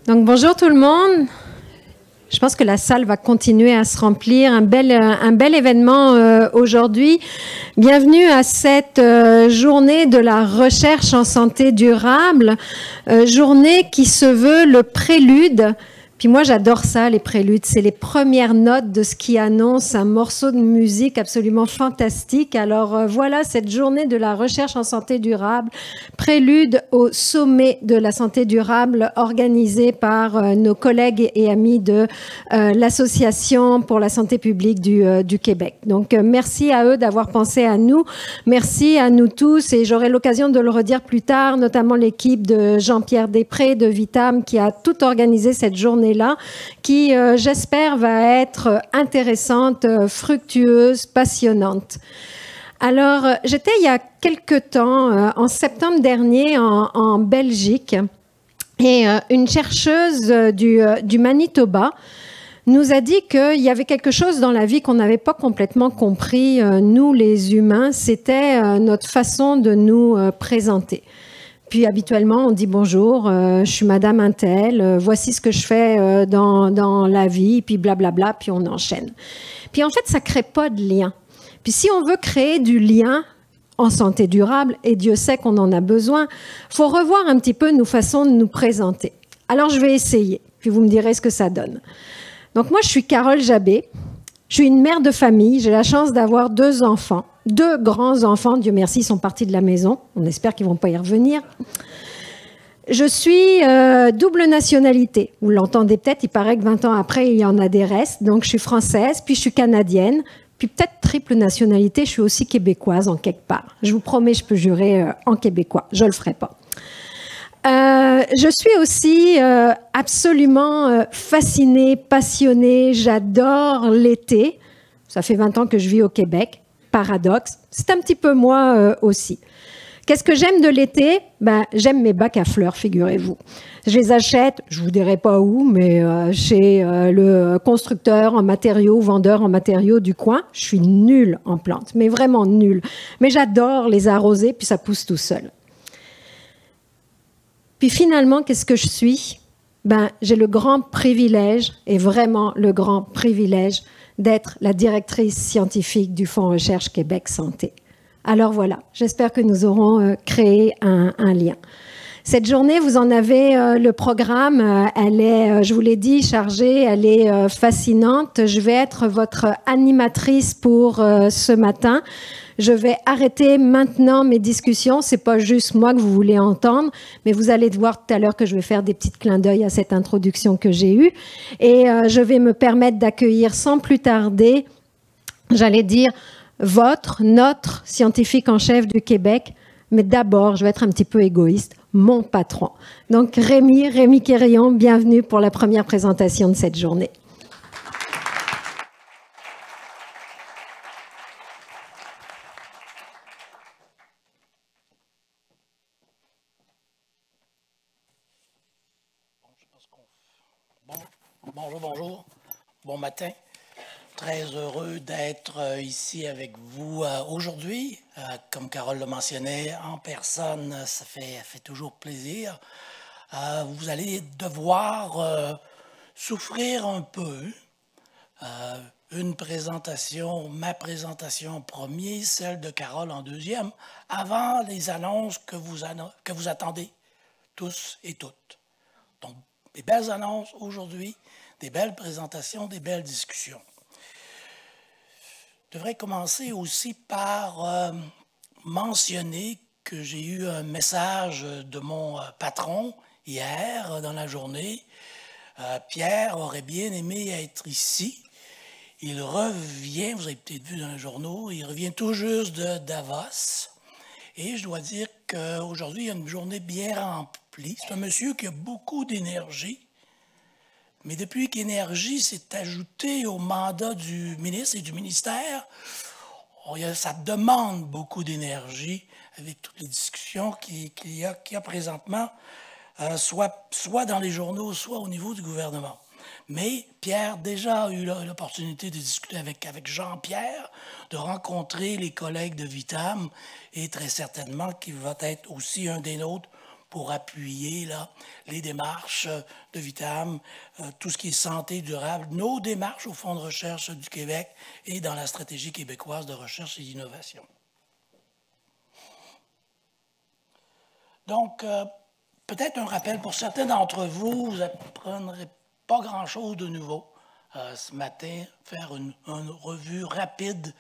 Donc bonjour tout le monde. Je pense que la salle va continuer à se remplir. Un bel événement aujourd'hui. Bienvenue à cette journée de la recherche en santé durable. Journée qui se veut le prélude. Puis moi, j'adore ça, les préludes. C'est les premières notes de ce qui annonce un morceau de musique absolument fantastique. Alors voilà, cette journée de la recherche en santé durable, prélude au sommet de la santé durable organisé par nos collègues et amis de l'Association pour la santé publique du Québec. Donc merci à eux d'avoir pensé à nous. Merci à nous tous. Et j'aurai l'occasion de le redire plus tard, notamment l'équipe de Jean-Pierre Després de Vitam qui a tout organisé cette journée là, qui, j'espère, va être intéressante, fructueuse, passionnante. Alors, j'étais il y a quelque temps, en septembre dernier, en Belgique, et une chercheuse du Manitoba nous a dit qu'il y avait quelque chose dans la vie qu'on n'avait pas complètement compris, nous les humains, c'était notre façon de nous présenter. Puis habituellement, on dit bonjour, je suis Madame Untel, voici ce que je fais dans la vie, puis blablabla, puis on enchaîne. Puis en fait, ça ne crée pas de lien. Puis si on veut créer du lien en santé durable, et Dieu sait qu'on en a besoin, il faut revoir un petit peu nos façons de nous présenter. Alors je vais essayer, puis vous me direz ce que ça donne. Donc moi, je suis Carole Jabé, je suis une mère de famille, j'ai la chance d'avoir 2 enfants. 2 grands enfants, Dieu merci, sont partis de la maison. On espère qu'ils ne vont pas y revenir. Je suis double nationalité. Vous l'entendez peut-être, il paraît que 20 ans après, il y en a des restes. Donc, je suis française, puis je suis canadienne, puis peut-être triple nationalité, je suis aussi québécoise en quelque part. Je vous promets, je peux jurer en québécois. Je ne le ferai pas. Je suis aussi absolument fascinée, passionnée. J'adore l'été. Ça fait 20 ans que je vis au Québec. Paradoxe, c'est un petit peu moi aussi. Qu'est-ce que j'aime de l'été? J'aime mes bacs à fleurs, figurez-vous. Je les achète, je vous dirai pas où, mais chez le constructeur en matériaux, vendeur en matériaux du coin. Je suis nulle en plantes, mais vraiment nulle. Mais j'adore les arroser, puis ça pousse tout seul. Puis finalement, qu'est-ce que je suis? J'ai le grand privilège, et vraiment le grand privilège, d'être la directrice scientifique du Fonds Recherche Québec Santé. Alors voilà, j'espère que nous aurons créé un lien. Cette journée, vous en avez le programme, elle est, je vous l'ai dit, chargée, elle est fascinante. Je vais être votre animatrice pour ce matin. Je vais arrêter maintenant mes discussions. C'est pas juste moi que vous voulez entendre, mais vous allez voir tout à l'heure que je vais faire des petits clins d'œil à cette introduction que j'ai eue. Et je vais me permettre d'accueillir sans plus tarder, j'allais dire, notre scientifique en chef du Québec. Mais d'abord, je vais être un petit peu égoïste, mon patron. Donc Rémi Quérillon, bienvenue pour la première présentation de cette journée. Bonjour. Bon matin. Très heureux d'être ici avec vous aujourd'hui. Comme Carole le mentionnait, en personne, ça fait toujours plaisir. Vous allez devoir souffrir un peu. Une présentation, ma présentation en premier, celle de Carole en deuxième, avant les annonces que vous attendez tous et toutes. Donc, des belles annonces aujourd'hui, des belles présentations, des belles discussions. Je devrais commencer aussi par mentionner que j'ai eu un message de mon patron hier dans la journée. Pierre aurait bien aimé être ici. Il revient, vous avez peut-être vu dans les journaux, il revient tout juste de Davos. Et je dois dire qu'aujourd'hui, il y a une journée bien remplie. C'est un monsieur qui a beaucoup d'énergie. Mais depuis qu'énergie s'est ajoutée au mandat du ministre et du ministère, ça demande beaucoup d'énergie avec toutes les discussions qu'il y a présentement, soit dans les journaux, soit au niveau du gouvernement. Mais Pierre déjà a eu l'opportunité de discuter avec Jean-Pierre, de rencontrer les collègues de Vitam et très certainement qu'il va être aussi un des nôtres pour appuyer là, les démarches de Vitam, tout ce qui est santé durable, nos démarches au Fonds de recherche du Québec et dans la stratégie québécoise de recherche et d'innovation. Donc, peut-être un rappel pour certains d'entre vous, vous n'apprendrez pas grand-chose de nouveau ce matin, faire une revue rapide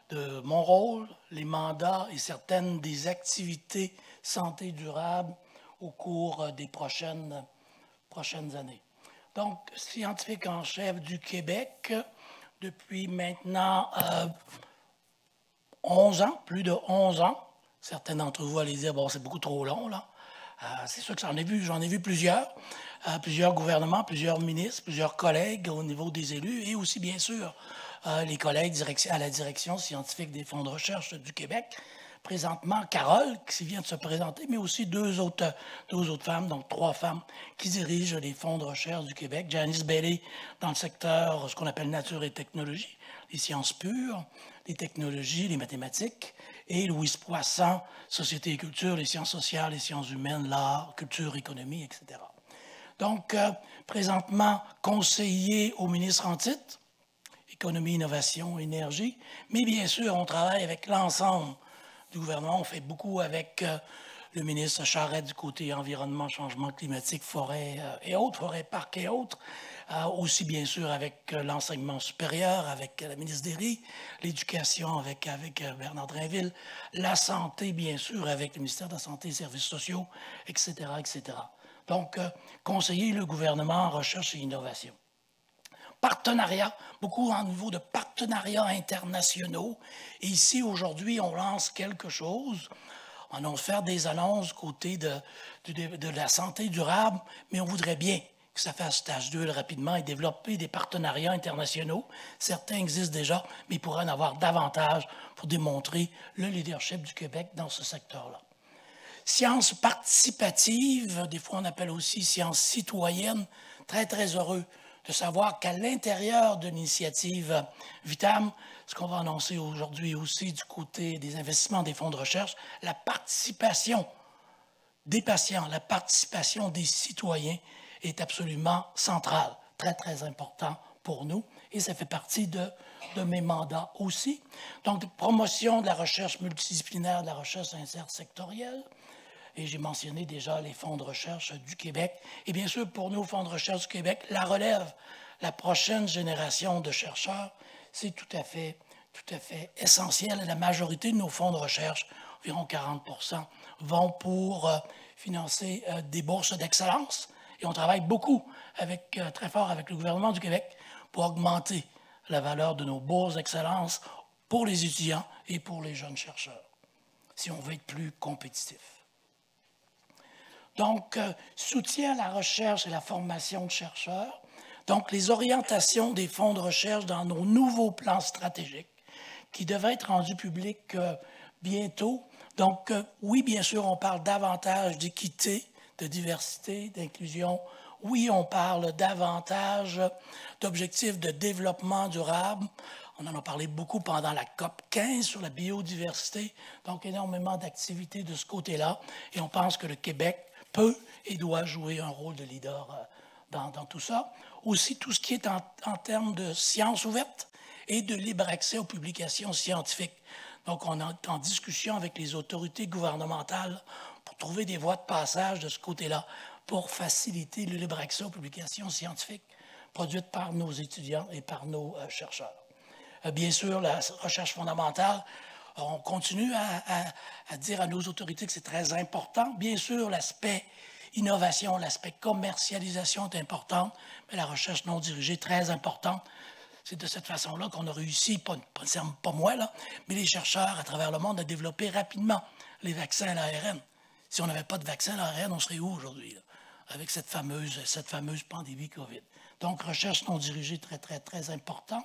de mon rôle, les mandats et certaines des activités santé durable au cours des prochaines années. Donc, scientifique en chef du Québec depuis maintenant 11 ans, plus de 11 ans. Certains d'entre vous allaient dire, bon, c'est beaucoup trop long, là. C'est sûr que j'en ai vu plusieurs, plusieurs gouvernements, plusieurs ministres, plusieurs collègues au niveau des élus et aussi, bien sûr, les collègues à la direction scientifique des fonds de recherche du Québec. Présentement, Carole, qui vient de se présenter, mais aussi deux autres femmes, donc 3 femmes, qui dirigent les fonds de recherche du Québec. Janice Bailey, dans le secteur, ce qu'on appelle nature et technologie, les sciences pures, les technologies, les mathématiques, et Louise Poisson, société et culture, les sciences sociales, les sciences humaines, l'art, culture, économie, etc. Donc, présentement, conseiller au ministre en titre, économie, innovation, énergie, mais bien sûr, on travaille avec l'ensemble du gouvernement. On fait beaucoup avec le ministre Charette du côté environnement, changement climatique, forêt et autres, forêt, parcs et autres. Aussi, bien sûr, avec l'enseignement supérieur, avec la ministre Derry, l'éducation avec Bernard Drainville, la santé, bien sûr, avec le ministère de la Santé et des Services sociaux, etc., etc. Donc, conseiller le gouvernement en recherche et innovation. Partenariat, beaucoup au niveau de partenariats internationaux. Et ici, aujourd'hui, on lance quelque chose. On va faire des annonces côté de la santé durable, mais on voudrait bien que ça fasse tâche d'huile rapidement et développer des partenariats internationaux. Certains existent déjà, mais il pourrait en avoir davantage pour démontrer le leadership du Québec dans ce secteur-là. Sciences participatives, des fois on appelle aussi sciences citoyennes, très, très heureux de savoir qu'à l'intérieur de l'initiative Vitam, ce qu'on va annoncer aujourd'hui aussi du côté des investissements des fonds de recherche, la participation des patients, la participation des citoyens est absolument centrale, très, très important pour nous, et ça fait partie de mes mandats aussi. Donc, promotion de la recherche multidisciplinaire, de la recherche intersectorielle, et j'ai mentionné déjà les fonds de recherche du Québec. Et bien sûr, pour nous, fonds de recherche du Québec, la relève, la prochaine génération de chercheurs, c'est tout à fait essentiel. La majorité de nos fonds de recherche, environ 40%, vont pour financer des bourses d'excellence. Et on travaille beaucoup, très fort avec le gouvernement du Québec pour augmenter la valeur de nos bourses d'excellence pour les étudiants et pour les jeunes chercheurs, si on veut être plus compétitif. Donc, soutien à la recherche et la formation de chercheurs. Donc, les orientations des fonds de recherche dans nos nouveaux plans stratégiques qui devraient être rendus publics bientôt. Donc, oui, bien sûr, on parle davantage d'équité, de diversité, d'inclusion. Oui, on parle davantage d'objectifs de développement durable. On en a parlé beaucoup pendant la COP 15 sur la biodiversité. Donc, énormément d'activités de ce côté-là. Et on pense que le Québec peut et doit jouer un rôle de leader dans tout ça. Aussi, tout ce qui est en termes de sciences ouvertes et de libre accès aux publications scientifiques. Donc, on est en discussion avec les autorités gouvernementales pour trouver des voies de passage de ce côté-là pour faciliter le libre accès aux publications scientifiques produites par nos étudiants et par nos chercheurs. Bien sûr, la recherche fondamentale, on continue à dire à nos autorités que c'est très important. Bien sûr, l'aspect innovation, l'aspect commercialisation est important, mais la recherche non dirigée est très importante. C'est de cette façon-là qu'on a réussi, pas moi, là, mais les chercheurs à travers le monde à développer rapidement les vaccins à l'ARN. Si on n'avait pas de vaccin à l'ARN, on serait où aujourd'hui, avec cette fameuse pandémie COVID? Donc, recherche non dirigée, très, très, très important.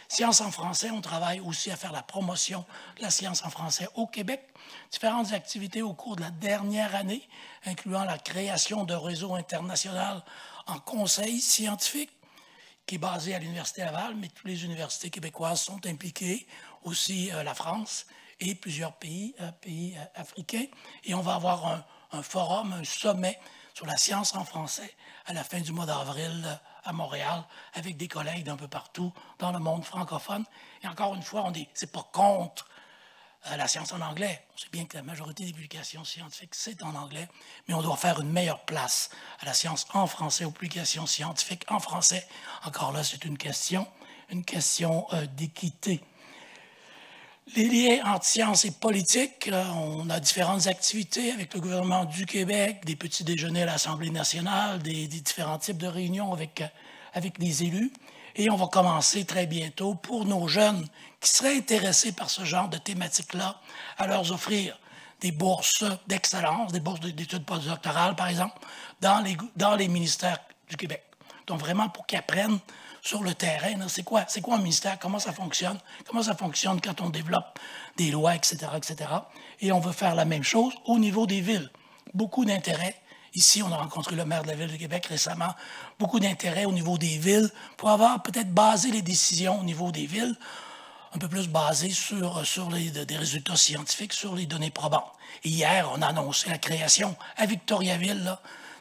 Science en français, on travaille aussi à faire la promotion de la science en français au Québec. Différentes activités au cours de la dernière année, incluant la création d'un réseau international en conseil scientifique, qui est basé à l'Université Laval, mais toutes les universités québécoises sont impliquées, aussi la France et plusieurs pays africains. Et on va avoir un forum, un sommet sur la science en français à la fin du mois d'avril à Montréal avec des collègues d'un peu partout dans le monde francophone. Et encore une fois, c'est pas contre la science en anglais. On sait bien que la majorité des publications scientifiques, c'est en anglais, mais on doit faire une meilleure place à la science en français, aux publications scientifiques en français. Encore là, c'est une question d'équité. Les liens entre science et politique, on a différentes activités avec le gouvernement du Québec, des petits déjeuners à l'Assemblée nationale, des différents types de réunions avec les élus. Et on va commencer très bientôt pour nos jeunes qui seraient intéressés par ce genre de thématique-là, à leur offrir des bourses d'excellence, des bourses d'études postdoctorales, par exemple, dans les ministères du Québec. Donc, vraiment pour qu'ils apprennent sur le terrain, c'est quoi un ministère, comment ça fonctionne quand on développe des lois, etc., etc. Et on veut faire la même chose au niveau des villes. Beaucoup d'intérêt. Ici, on a rencontré le maire de la Ville de Québec récemment. Beaucoup d'intérêt au niveau des villes pour avoir peut-être basé les décisions au niveau des villes, un peu plus basées sur des résultats scientifiques, sur les données probantes. Et hier, on a annoncé la création à Victoriaville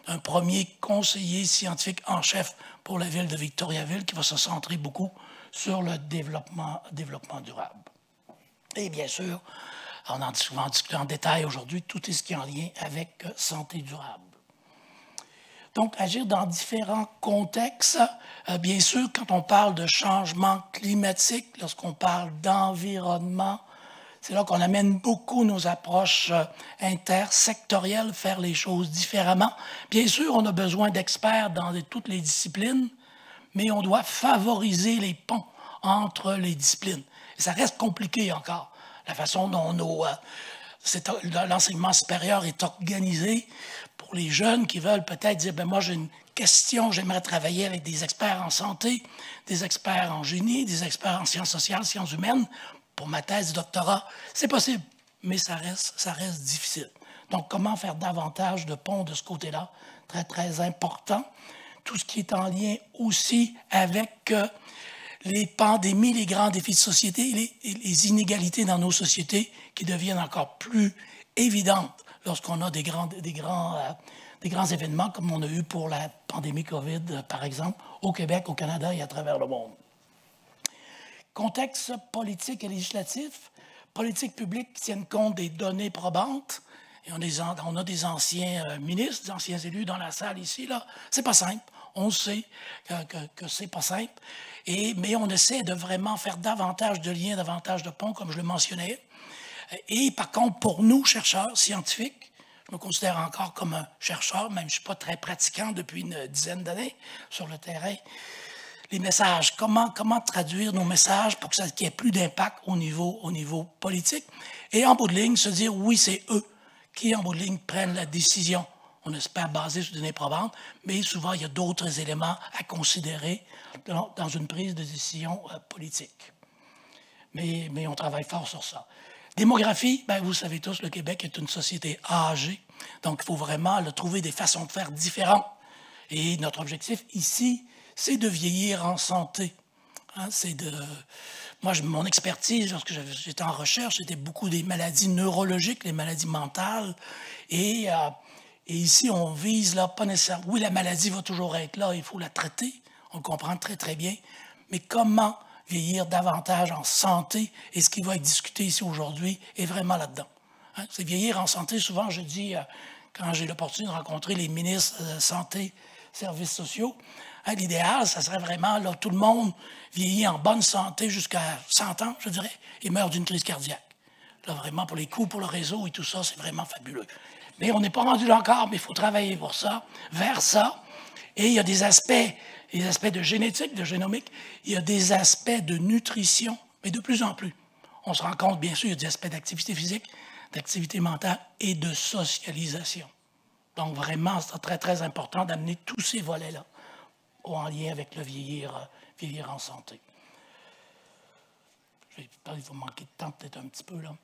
d'un premier conseiller scientifique en chef pour la ville de Victoriaville qui va se centrer beaucoup sur le développement durable. Et bien sûr, on en va discuter en détail aujourd'hui, tout ce qui est en lien avec santé durable. Donc, agir dans différents contextes. Bien sûr, quand on parle de changement climatique, lorsqu'on parle d'environnement, c'est là qu'on amène beaucoup nos approches intersectorielles, faire les choses différemment. Bien sûr, on a besoin d'experts dans toutes les disciplines, mais on doit favoriser les ponts entre les disciplines. Et ça reste compliqué encore, la façon dont l'enseignement supérieur est organisé. Pour les jeunes qui veulent peut-être dire, moi j'ai une question, j'aimerais travailler avec des experts en santé, des experts en génie, des experts en sciences sociales, sciences humaines, pour ma thèse de doctorat, c'est possible, mais ça reste difficile. Donc, comment faire davantage de ponts de ce côté-là? Très, très important. Tout ce qui est en lien aussi avec les pandémies, les grands défis de société, les inégalités dans nos sociétés qui deviennent encore plus évidentes lorsqu'on a des grands événements comme on a eu pour la pandémie COVID, par exemple, au Québec, au Canada et à travers le monde. Contexte politique et législatif, politique publique qui tiennent compte des données probantes. Et on a des anciens ministres, des anciens élus dans la salle ici. C'est pas simple. On sait que c'est pas simple. Mais on essaie de vraiment faire davantage de liens, davantage de ponts, comme je le mentionnais. Et par contre, pour nous, chercheurs scientifiques, je me considère encore comme un chercheur, même je ne suis pas très pratiquant depuis une dizaine d'années sur le terrain. Les messages, comment traduire nos messages pour qu'il y ait plus d'impact au niveau politique. Et en bout de ligne, se dire, oui, c'est eux qui, en bout de ligne, prennent la décision. On espère baser sur des données probantes, mais souvent, il y a d'autres éléments à considérer dans une prise de décision politique. Mais on travaille fort sur ça. Démographie, vous savez tous, le Québec est une société âgée, donc il faut vraiment trouver des façons de faire différentes. Et notre objectif ici, c'est de vieillir en santé. Moi, mon expertise, lorsque j'étais en recherche, c'était beaucoup des maladies neurologiques, les maladies mentales. Et ici, on vise là, pas nécessairement. Oui, la maladie va toujours être là, il faut la traiter. On le comprend très, très bien. Mais comment vieillir davantage en santé? Et ce qui va être discuté ici aujourd'hui est vraiment là-dedans. C'est vieillir en santé. Souvent, je dis, quand j'ai l'opportunité de rencontrer les ministres de santé, services sociaux, l'idéal, ça serait vraiment, là, tout le monde vieillit en bonne santé jusqu'à 100 ans, je dirais, et meurt d'une crise cardiaque. Là, vraiment, pour les coûts, pour le réseau et tout ça, c'est vraiment fabuleux. Mais on n'est pas rendu là encore, mais il faut travailler pour ça, vers ça. Et il y a des aspects de génétique, de génomique, il y a des aspects de nutrition, mais de plus en plus. On se rend compte, bien sûr, il y a des aspects d'activité physique, d'activité mentale et de socialisation. Donc, vraiment, c'est très, très important d'amener tous ces volets-là en lien avec le vieillir en santé. Il va manquer de temps peut-être un petit peu, là.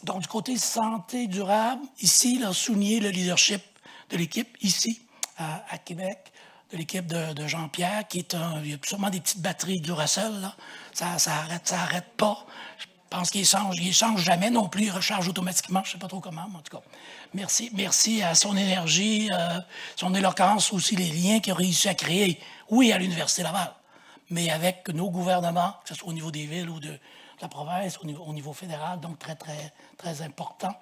Donc, du côté santé durable, ici, là, souligner le leadership de l'équipe, ici, à Québec, de l'équipe de Jean-Pierre, il y a sûrement des petites batteries Duracell, là. Ça arrête pas. pense qu'il ne change jamais non plus, il recharge automatiquement, je ne sais pas trop comment, mais en tout cas. Merci à son énergie, son éloquence, aussi les liens qu'il a réussi à créer, oui, à l'Université Laval, mais avec nos gouvernements, que ce soit au niveau des villes ou de la province, au niveau fédéral, donc très, très, très important.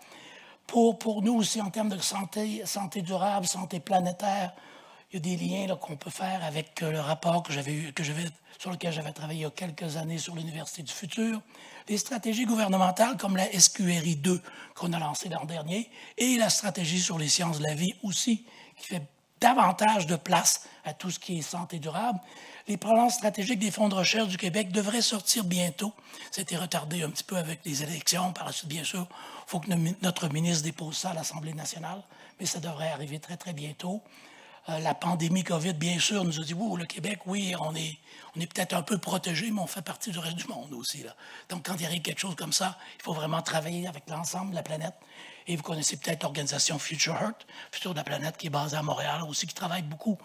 Pour nous aussi, en termes de santé durable, santé planétaire, il y a des liens qu'on peut faire avec le rapport sur lequel j'avais travaillé il y a quelques années sur l'Université du futur, les stratégies gouvernementales comme la SQRI 2 qu'on a lancée l'an dernier et la stratégie sur les sciences de la vie aussi, qui fait davantage de place à tout ce qui est santé durable. Les plans stratégiques des fonds de recherche du Québec devraient sortir bientôt. Ça a été retardé un petit peu avec les élections. Par la suite, bien sûr, il faut que notre ministre dépose ça à l'Assemblée nationale, mais ça devrait arriver très, très bientôt. La pandémie COVID, bien sûr, nous a dit, le Québec, oui, on est peut-être un peu protégé, mais on fait partie du reste du monde aussi, là. Donc, quand il arrive quelque chose comme ça, il faut vraiment travailler avec l'ensemble de la planète. Et vous connaissez peut-être l'organisation Future Earth, Futur de la planète, qui est basée à Montréal aussi, qui travaille beaucoup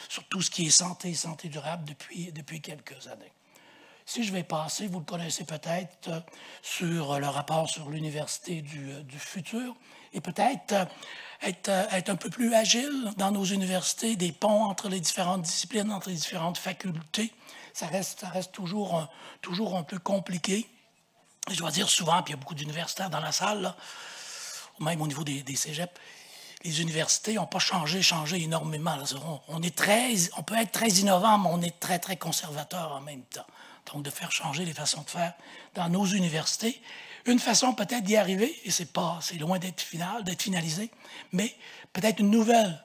sur tout ce qui est santé durable depuis quelques années. Si je vais passer, vous le connaissez peut-être, sur le rapport sur l'Université du futur, et peut-être être un peu plus agile dans nos universités, des ponts entre les différentes disciplines, entre les différentes facultés. Ça reste toujours un peu compliqué. Je dois dire souvent, puis il y a beaucoup d'universitaires dans la salle, là, même au niveau des cégeps, les universités n'ont pas changé énormément. Là. On peut être très innovant, mais on est très, très conservateur en même temps. Donc, de faire changer les façons de faire dans nos universités. Une façon peut-être d'y arriver, et c'est loin d'être finalisé, mais peut-être une nouvelle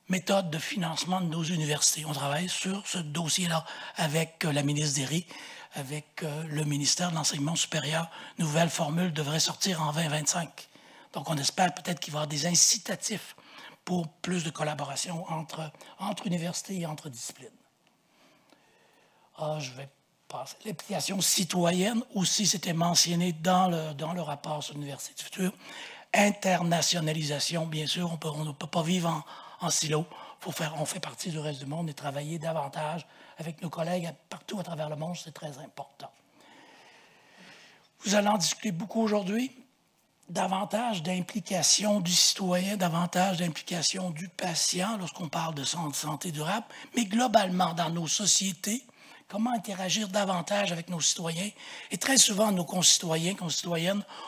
méthode de financement de nos universités. On travaille sur ce dossier-là avec la ministre Derry, avec le ministère de l'Enseignement supérieur. Nouvelle formule devrait sortir en 2025. Donc, on espère peut-être qu'il va y avoir des incitatifs pour plus de collaboration entre universités et entre disciplines. Je vais passer. L'implication citoyenne aussi, c'était mentionné dans le rapport sur l'Université du futur. Internationalisation, bien sûr, on ne peut pas vivre en silo. On fait partie du reste du monde et travailler davantage avec nos collègues partout à travers le monde, c'est très important. Vous allez en discuter beaucoup aujourd'hui. Davantage d'implication du citoyen, davantage d'implication du patient lorsqu'on parle de santé durable, mais globalement dans nos sociétés, comment interagir davantage avec nos citoyens. Et très souvent, nos concitoyennes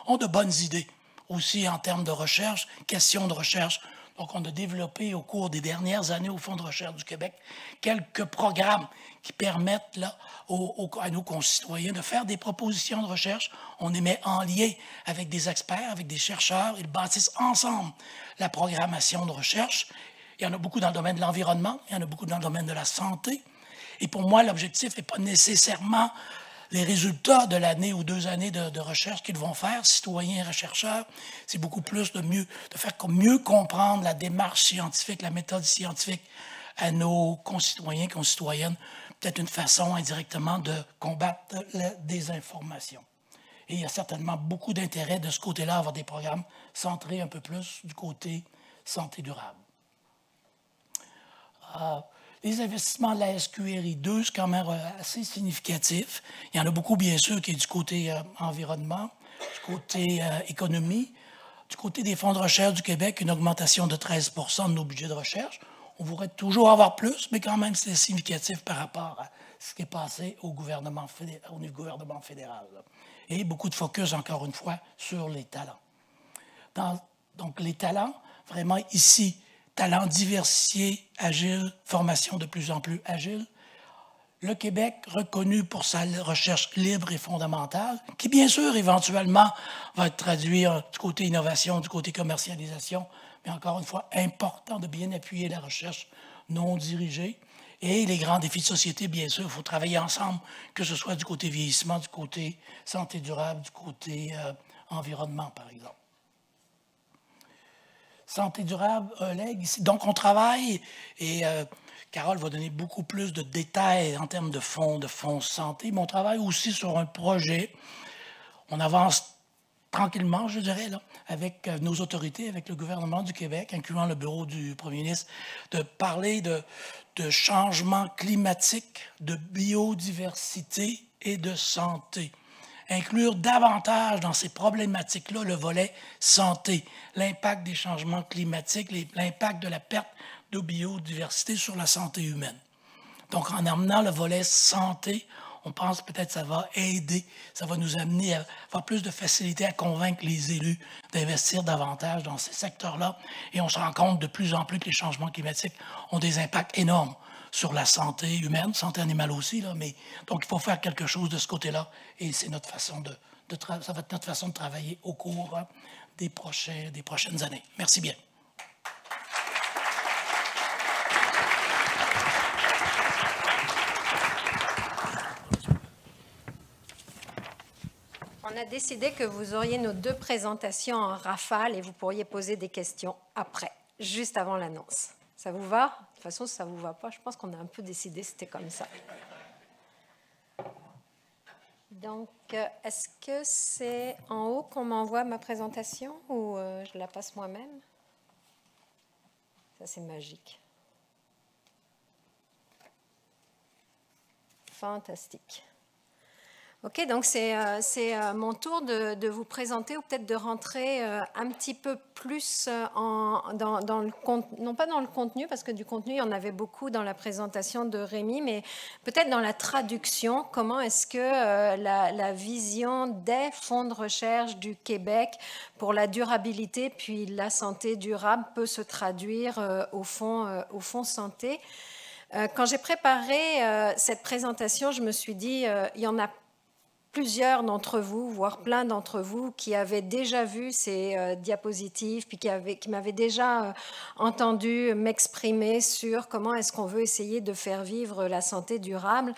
ont de bonnes idées, aussi en termes de recherche, questions de recherche. Donc, on a développé au cours des dernières années au Fonds de recherche du Québec quelques programmes qui permettent là, à nos concitoyens de faire des propositions de recherche. On les met en lien avec des experts, avec des chercheurs. Ils bâtissent ensemble la programmation de recherche. Il y en a beaucoup dans le domaine de l'environnement, il y en a beaucoup dans le domaine de la santé. Et pour moi, l'objectif n'est pas nécessairement les résultats de l'année ou 2 années de recherche qu'ils vont faire, citoyens et chercheurs. C'est beaucoup plus de faire mieux comprendre la démarche scientifique, la méthode scientifique à nos concitoyens, concitoyennes. Peut-être une façon indirectement de combattre la désinformation. Et il y a certainement beaucoup d'intérêt de ce côté-là à avoir des programmes centrés un peu plus du côté santé durable. Les investissements de la SQRI 2, c'est quand même assez significatif. Il y en a beaucoup, bien sûr, qui est du côté environnement, du côté économie, du côté des fonds de recherche du Québec, une augmentation de 13 % de nos budgets de recherche. On voudrait toujours avoir plus, mais quand même, c'est significatif par rapport à ce qui est passé au niveau gouvernement fédéral. Là. Et beaucoup de focus, encore une fois, sur les talents. Donc, les talents, vraiment ici, talents diversifiés, agiles, formation de plus en plus agile. Le Québec, reconnu pour sa recherche libre et fondamentale, qui, bien sûr, éventuellement, va être traduit du côté innovation, du côté commercialisation, mais encore une fois, important de bien appuyer la recherche non dirigée. Et les grands défis de société, bien sûr, il faut travailler ensemble, que ce soit du côté vieillissement, du côté santé durable, du côté environnement, par exemple. Santé durable, Oleg, ici. Donc, on travaille, et Carole va donner beaucoup plus de détails en termes de fonds santé, mais on travaille aussi sur un projet. On avance tranquillement, je dirais, là, avec nos autorités, avec le gouvernement du Québec, incluant le bureau du premier ministre, de parler de changement climatique, de biodiversité et de santé. inclure davantage dans ces problématiques-là le volet santé, l'impact des changements climatiques, l'impact de la perte de biodiversité sur la santé humaine. Donc, en amenant le volet santé, on pense peut-être que ça va aider, ça va nous amener à avoir plus de facilité à convaincre les élus d'investir davantage dans ces secteurs-là. Et on se rend compte de plus en plus que les changements climatiques ont des impacts énormes sur la santé humaine, santé animale aussi, là, mais donc il faut faire quelque chose de ce côté-là. Et c'est notre façon ça va être notre façon de travailler au cours des prochaines années. Merci bien. On a décidé que vous auriez nos 2 présentations en rafale et vous pourriez poser des questions après, juste avant l'annonce. Ça vous va? De toute façon, si ça ne vous va pas, je pense qu'on a un peu décidé, c'était comme ça. Donc, est-ce que c'est en haut qu'on m'envoie ma présentation ou je la passe moi-même? Ça, c'est magique. Fantastique. Ok, donc c'est mon tour de vous présenter ou peut-être de rentrer un petit peu plus dans le contenu, non pas dans le contenu, parce que du contenu, il y en avait beaucoup dans la présentation de Rémi, mais peut-être dans la traduction, comment est-ce que la vision des fonds de recherche du Québec pour la durabilité puis la santé durable peut se traduire au fond santé. Quand j'ai préparé cette présentation, je me suis dit, il y en a plusieurs d'entre vous, voire plein d'entre vous, qui avaient déjà vu ces diapositives, puis qui m'avaient déjà entendu m'exprimer sur comment est-ce qu'on veut essayer de faire vivre la santé durable.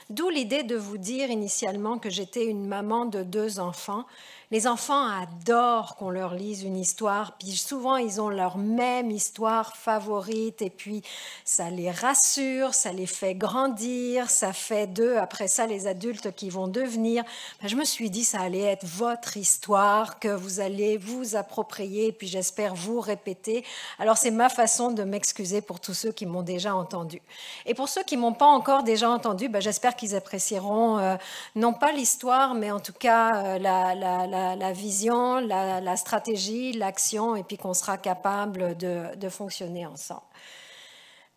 D'où l'idée de vous dire initialement que j'étais une maman de 2 enfants. Les enfants adorent qu'on leur lise une histoire, puis souvent ils ont leur même histoire favorite, et puis ça les rassure, ça les fait grandir, ça fait d'eux après ça les adultes qui vont devenir. Je me suis dit ça allait être votre histoire que vous allez vous approprier, puis j'espère vous répéter. Alors c'est ma façon de m'excuser pour tous ceux qui m'ont déjà entendu. Et pour ceux qui ne m'ont pas encore déjà entendu, j'espère qu'ils apprécieront non pas l'histoire, mais en tout cas la vision, la stratégie, l'action, et puis qu'on sera capable de fonctionner ensemble.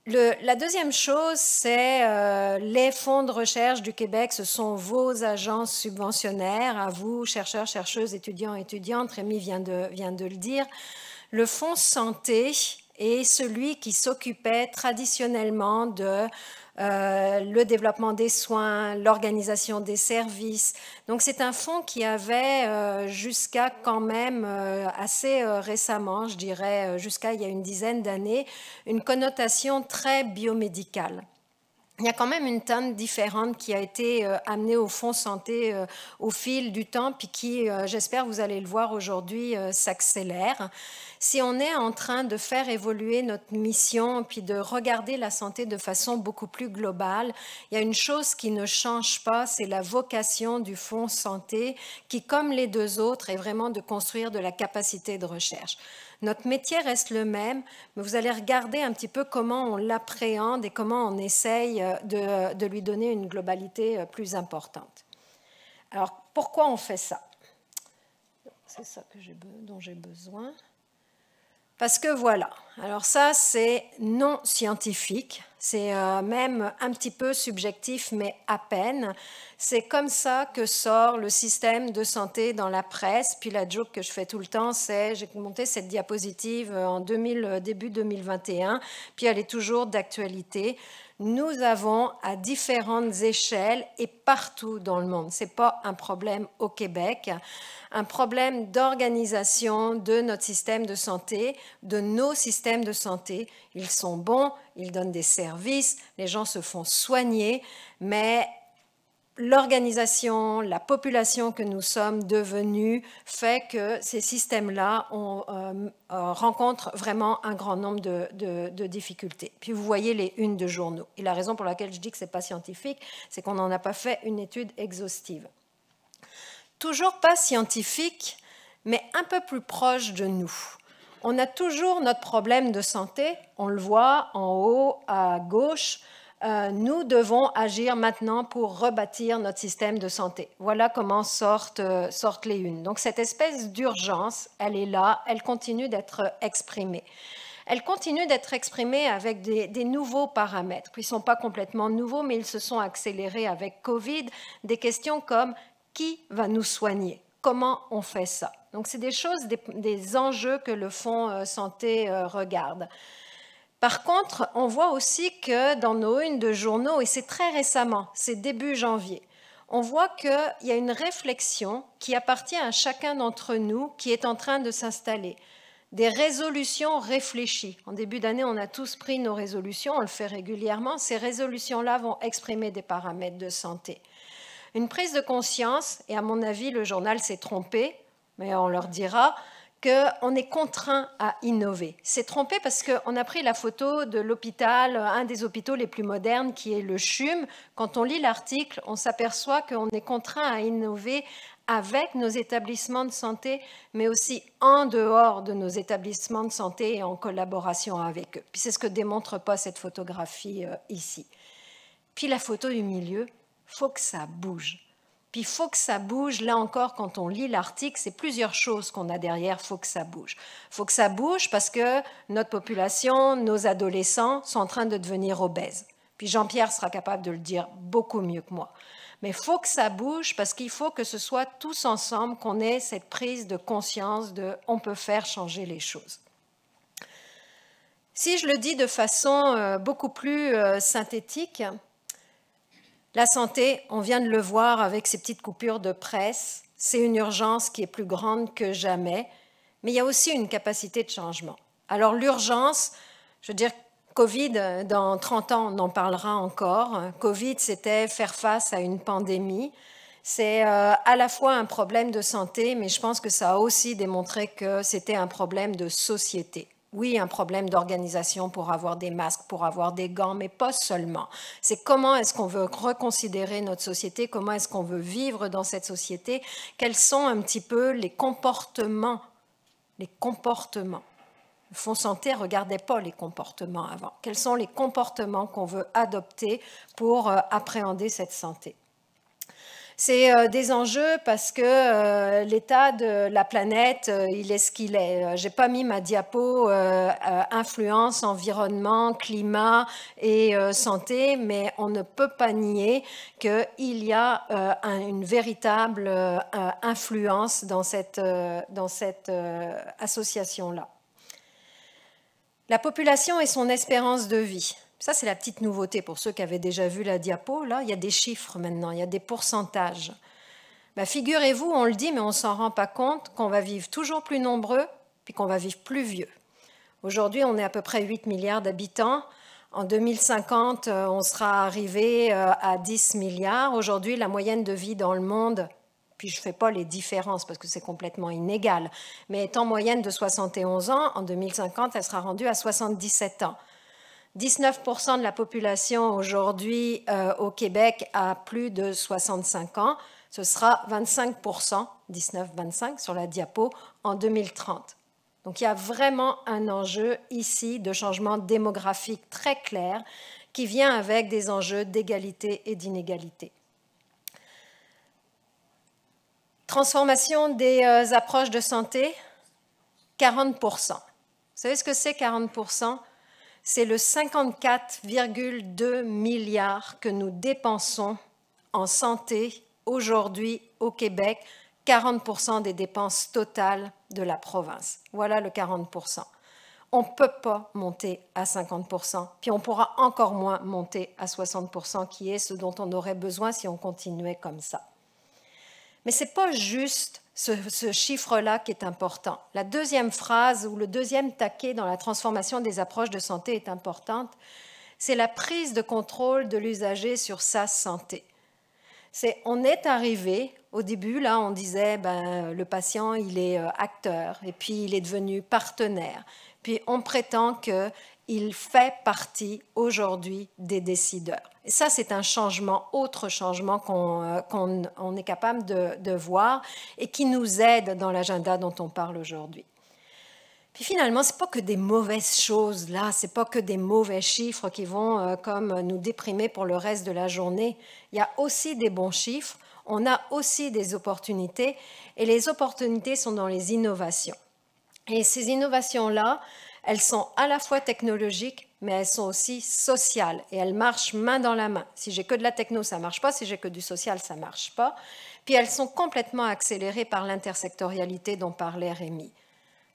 La deuxième chose, c'est les fonds de recherche du Québec, ce sont vos agences subventionnaires, à vous, chercheurs, chercheuses, étudiants, étudiantes, Rémi vient de le dire. Le fonds santé est celui qui s'occupait traditionnellement de le développement des soins, l'organisation des services. Donc c'est un fonds qui avait jusqu'à quand même assez récemment, je dirais jusqu'à il y a une dizaine d'années, une connotation très biomédicale. Il y a quand même une teinte différente qui a été amenée au Fonds santé au fil du temps, puis qui, j'espère, vous allez le voir aujourd'hui, s'accélère. Si on est en train de faire évoluer notre mission, puis de regarder la santé de façon beaucoup plus globale, il y a une chose qui ne change pas, c'est la vocation du Fonds santé, qui, comme les 2 autres, est vraiment de construire de la capacité de recherche. Notre métier reste le même, mais vous allez regarder un petit peu comment on l'appréhende et comment on essaye de lui donner une globalité plus importante. Alors, pourquoi on fait ça? C'est ça dont j'ai besoin. Parce que voilà, alors ça c'est non scientifique, c'est même un petit peu subjectif, mais à peine. C'est comme ça que sort le système de santé dans la presse. Puis la joke que je fais tout le temps, c'est j'ai monté cette diapositive en début 2021, puis elle est toujours d'actualité. Nous avons à différentes échelles et partout dans le monde, ce n'est pas un problème au Québec, un problème d'organisation de notre système de santé, de nos systèmes de santé. Ils sont bons, ils donnent des services, les gens se font soigner, mais l'organisation, la population que nous sommes devenus fait que ces systèmes-là rencontrent vraiment un grand nombre de difficultés. Puis vous voyez les unes de journaux. Et la raison pour laquelle je dis que ce n'est pas scientifique, c'est qu'on n'en a pas fait une étude exhaustive. Toujours pas scientifique, mais un peu plus proche de nous. On a toujours notre problème de santé, on le voit en haut à gauche, nous devons agir maintenant pour rebâtir notre système de santé. Voilà comment sortent les unes. Donc cette espèce d'urgence, elle est là, elle continue d'être exprimée. Elle continue d'être exprimée avec des nouveaux paramètres. Ils ne sont pas complètement nouveaux, mais ils se sont accélérés avec Covid. Des questions comme qui va nous soigner? Comment on fait ça? Donc c'est des choses, des enjeux que le Fonds Santé regarde. Par contre, on voit aussi que dans nos unes de journaux, et c'est très récemment, c'est début janvier, on voit qu'il y a une réflexion qui appartient à chacun d'entre nous qui est en train de s'installer. Des résolutions réfléchies. En début d'année, on a tous pris nos résolutions, on le fait régulièrement. Ces résolutions-là vont exprimer des paramètres de santé. Une prise de conscience, et à mon avis, le journal s'est trompé, mais on leur dira qu'on est contraint à innover. C'est trompé parce qu'on a pris la photo de l'hôpital, un des hôpitaux les plus modernes, qui est le CHUM. Quand on lit l'article, on s'aperçoit qu'on est contraint à innover avec nos établissements de santé, mais aussi en dehors de nos établissements de santé et en collaboration avec eux. Puis c'est ce que démontre pas cette photographie ici. Puis la photo du milieu, faut que ça bouge. Puis il faut que ça bouge, là encore, quand on lit l'article, c'est plusieurs choses qu'on a derrière, il faut que ça bouge. Il faut que ça bouge parce que notre population, nos adolescents sont en train de devenir obèses. Puis Jean-Pierre sera capable de le dire beaucoup mieux que moi. Mais il faut que ça bouge parce qu'il faut que ce soit tous ensemble qu'on ait cette prise de conscience de « on peut faire changer les choses ». Si je le dis de façon beaucoup plus synthétique, la santé, on vient de le voir avec ces petites coupures de presse, c'est une urgence qui est plus grande que jamais, mais il y a aussi une capacité de changement. Alors l'urgence, je veux dire, Covid, dans 30 ans, on en parlera encore. Covid, c'était faire face à une pandémie. C'est à la fois un problème de santé, mais je pense que ça a aussi démontré que c'était un problème de société. Oui, un problème d'organisation pour avoir des masques, pour avoir des gants, mais pas seulement. C'est comment est-ce qu'on veut reconsidérer notre société, comment est-ce qu'on veut vivre dans cette société, quels sont un petit peu les comportements. Le Fonds Santé ne regardait pas les comportements avant. Quels sont les comportements qu'on veut adopter pour appréhender cette santé? C'est des enjeux parce que l'état de la planète, il est ce qu'il est. Je n'ai pas mis ma diapo influence, environnement, climat et santé, mais on ne peut pas nier qu'il y a une véritable influence dans cette association-là. La population et son espérance de vie. Ça, c'est la petite nouveauté pour ceux qui avaient déjà vu la diapo. Là, il y a des chiffres maintenant, il y a des pourcentages. Ben, figurez-vous, on le dit, mais on ne s'en rend pas compte, qu'on va vivre toujours plus nombreux, puis qu'on va vivre plus vieux. Aujourd'hui, on est à peu près 8 milliards d'habitants. En 2050, on sera arrivé à 10 milliards. Aujourd'hui, la moyenne de vie dans le monde, puis je ne fais pas les différences parce que c'est complètement inégal, mais étant moyenne de 71 ans, en 2050, elle sera rendue à 77 ans. 19% de la population aujourd'hui au Québec a plus de 65 ans. Ce sera 25%, 19-25 sur la diapo, en 2030. Donc il y a vraiment un enjeu ici de changement démographique très clair qui vient avec des enjeux d'égalité et d'inégalité. Transformation des approches de santé, 40%. Vous savez ce que c'est 40%? C'est le 54,2 milliards que nous dépensons en santé aujourd'hui au Québec, 40% des dépenses totales de la province. Voilà le 40%. On ne peut pas monter à 50%, puis on pourra encore moins monter à 60%, qui est ce dont on aurait besoin si on continuait comme ça. Mais ce n'est pas juste ce chiffre-là qui est important. La deuxième phrase ou le deuxième taquet dans la transformation des approches de santé est importante, c'est la prise de contrôle de l'usager sur sa santé. On est arrivé, au début, là, on disait le patient, il est acteur, et puis il est devenu partenaire. Puis on prétend qu'il fait partie aujourd'hui des décideurs. Et ça, c'est un changement, autre changement qu'on est capable de voir et qui nous aide dans l'agenda dont on parle aujourd'hui. Puis finalement, ce n'est pas que des mauvaises choses là, ce n'est pas que des mauvais chiffres qui vont comme nous déprimer pour le reste de la journée. Il y a aussi des bons chiffres, on a aussi des opportunités, et les opportunités sont dans les innovations. Et ces innovations-là, elles sont à la fois technologiques, mais elles sont aussi sociales, et elles marchent main dans la main. Si j'ai que de la techno, ça ne marche pas, si j'ai que du social, ça ne marche pas. Puis elles sont complètement accélérées par l'intersectorialité dont parlait Rémi.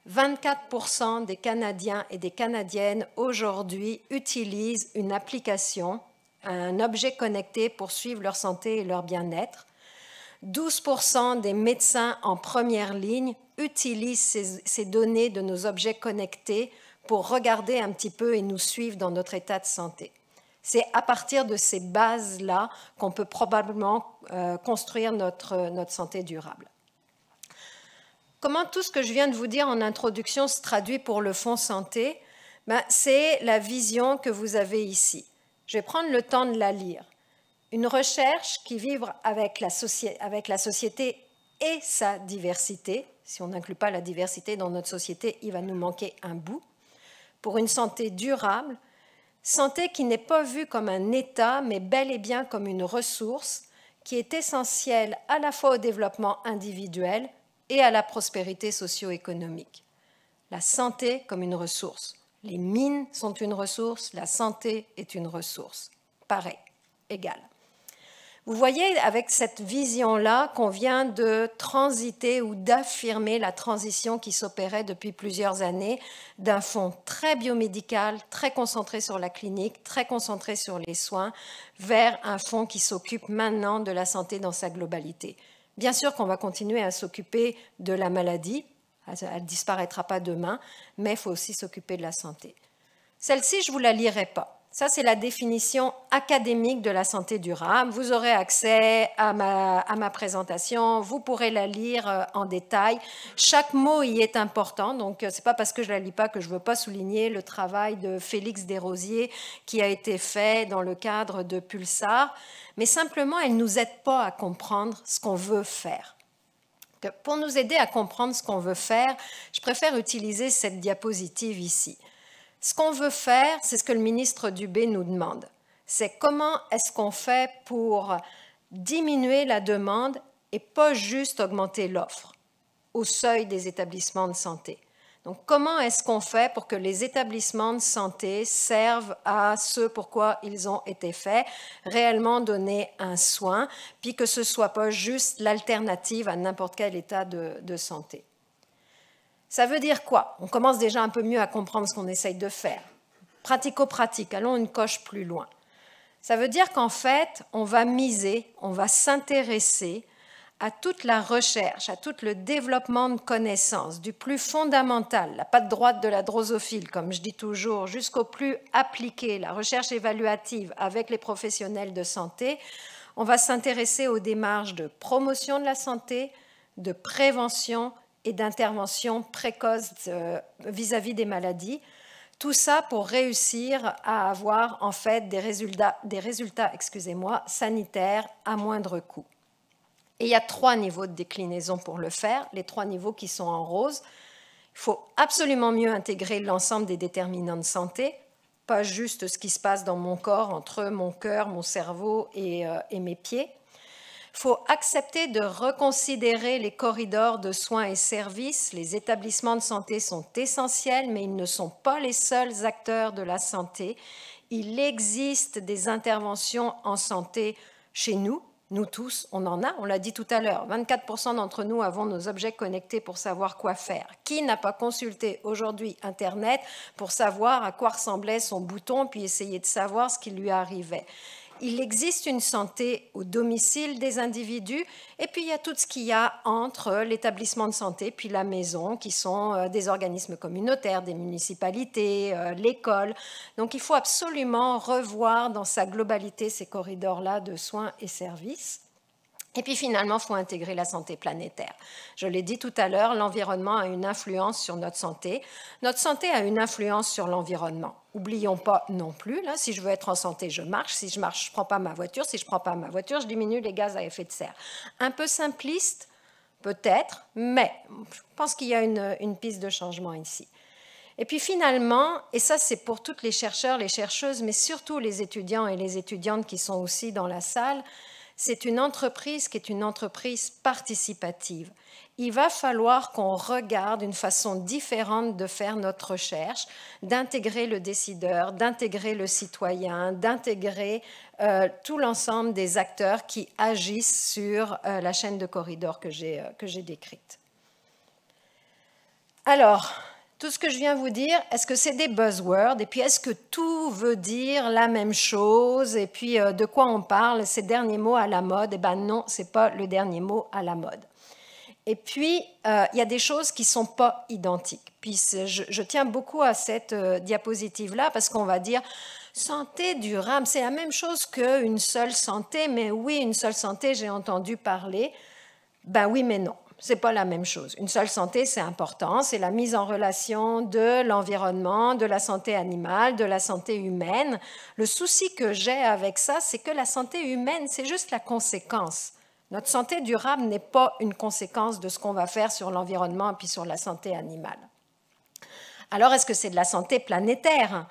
24% des Canadiens et des Canadiennes aujourd'hui utilisent une application, un objet connecté pour suivre leur santé et leur bien-être. 12% des médecins en première ligne utilisent ces données de nos objets connectés pour regarder un petit peu et nous suivre dans notre état de santé. C'est à partir de ces bases-là qu'on peut probablement construire notre santé durable. Comment tout ce que je viens de vous dire en introduction se traduit pour le Fonds Santé? C'est la vision que vous avez ici. Je vais prendre le temps de la lire. Une recherche qui vivre avec la société et sa diversité. Si on n'inclut pas la diversité dans notre société, il va nous manquer un bout. Pour une santé durable, santé qui n'est pas vue comme un état, mais bel et bien comme une ressource qui est essentielle à la fois au développement individuel et à la prospérité socio-économique. La santé comme une ressource. Les mines sont une ressource, la santé est une ressource. Pareil, égal. Vous voyez avec cette vision-là qu'on vient de transiter ou d'affirmer la transition qui s'opérait depuis plusieurs années d'un fonds très biomédical, très concentré sur la clinique, très concentré sur les soins, vers un fonds qui s'occupe maintenant de la santé dans sa globalité. Bien sûr qu'on va continuer à s'occuper de la maladie, elle ne disparaîtra pas demain, mais il faut aussi s'occuper de la santé. Celle-ci, je ne vous la lirai pas. Ça, c'est la définition académique de la santé durable. Vous aurez accès à ma présentation, vous pourrez la lire en détail. Chaque mot y est important, donc ce n'est pas parce que je ne la lis pas que je ne veux pas souligner le travail de Félix Desrosiers qui a été fait dans le cadre de Pulsar, mais simplement, elle ne nous aide pas à comprendre ce qu'on veut faire. Pour nous aider à comprendre ce qu'on veut faire, je préfère utiliser cette diapositive ici. Ce qu'on veut faire, c'est ce que le ministre Dubé nous demande. C'est comment est-ce qu'on fait pour diminuer la demande et pas juste augmenter l'offre au seuil des établissements de santé. Donc, comment est-ce qu'on fait pour que les établissements de santé servent à ce pourquoi ils ont été faits, réellement donner un soin, puis que ce ne soit pas juste l'alternative à n'importe quel état de santé. Ça veut dire quoi? On commence déjà un peu mieux à comprendre ce qu'on essaye de faire. Pratico-pratique, allons une coche plus loin. Ça veut dire qu'en fait, on va miser, on va s'intéresser à toute la recherche, à tout le développement de connaissances, du plus fondamental, la patte droite de la drosophile, comme je dis toujours, jusqu'au plus appliqué, la recherche évaluative avec les professionnels de santé. On va s'intéresser aux démarches de promotion de la santé, de prévention et d'intervention précoce vis-à-vis des maladies. Tout ça pour réussir à avoir en fait des résultats sanitaires à moindre coût. Et il y a 3 niveaux de déclinaison pour le faire, les 3 niveaux qui sont en rose. Il faut absolument mieux intégrer l'ensemble des déterminants de santé, pas juste ce qui se passe dans mon corps, entre mon cœur, mon cerveau et mes pieds. Il faut accepter de reconsidérer les corridors de soins et services. Les établissements de santé sont essentiels, mais ils ne sont pas les seuls acteurs de la santé. Il existe des interventions en santé chez nous. Nous tous, on en a, on l'a dit tout à l'heure, 24% d'entre nous avons nos objets connectés pour savoir quoi faire. Qui n'a pas consulté aujourd'hui Internet pour savoir à quoi ressemblait son bouton, puis essayer de savoir ce qui lui arrivait? Il existe une santé au domicile des individus, et puis il y a tout ce qu'il y a entre l'établissement de santé puis la maison, qui sont des organismes communautaires, des municipalités, l'école. Donc il faut absolument revoir dans sa globalité ces corridors-là de soins et services. Et puis finalement, il faut intégrer la santé planétaire. Je l'ai dit tout à l'heure, l'environnement a une influence sur notre santé. Notre santé a une influence sur l'environnement. N'oublions pas non plus, là, si je veux être en santé, je marche. Si je marche, je ne prends pas ma voiture. Si je ne prends pas ma voiture, je diminue les gaz à effet de serre. Un peu simpliste, peut-être, mais je pense qu'il y a une piste de changement ici. Et puis finalement, et ça c'est pour tous les chercheurs, les chercheuses, mais surtout les étudiants et les étudiantes qui sont aussi dans la salle, c'est une entreprise qui est une entreprise participative. Il va falloir qu'on regarde une façon différente de faire notre recherche, d'intégrer le décideur, d'intégrer le citoyen, d'intégrer tout l'ensemble des acteurs qui agissent sur la chaîne de corridors que j'ai décrite. Alors, tout ce que je viens vous dire, est-ce que c'est des buzzwords? Et puis, est-ce que tout veut dire la même chose? Et puis, de quoi on parle? Ces derniers mots à la mode? Eh bien non, ce n'est pas le dernier mot à la mode. Et puis, il y a des choses qui ne sont pas identiques. Puis, je tiens beaucoup à cette diapositive-là parce qu'on va dire santé durable, c'est la même chose qu'une seule santé. Mais oui, une seule santé, j'ai entendu parler. Ben oui, mais non. Ce n'est pas la même chose. Une seule santé, c'est important, c'est la mise en relation de l'environnement, de la santé animale, de la santé humaine. Le souci que j'ai avec ça, c'est que la santé humaine, c'est juste la conséquence. Notre santé durable n'est pas une conséquence de ce qu'on va faire sur l'environnement et puis sur la santé animale. Alors, est-ce que c'est de la santé planétaire ?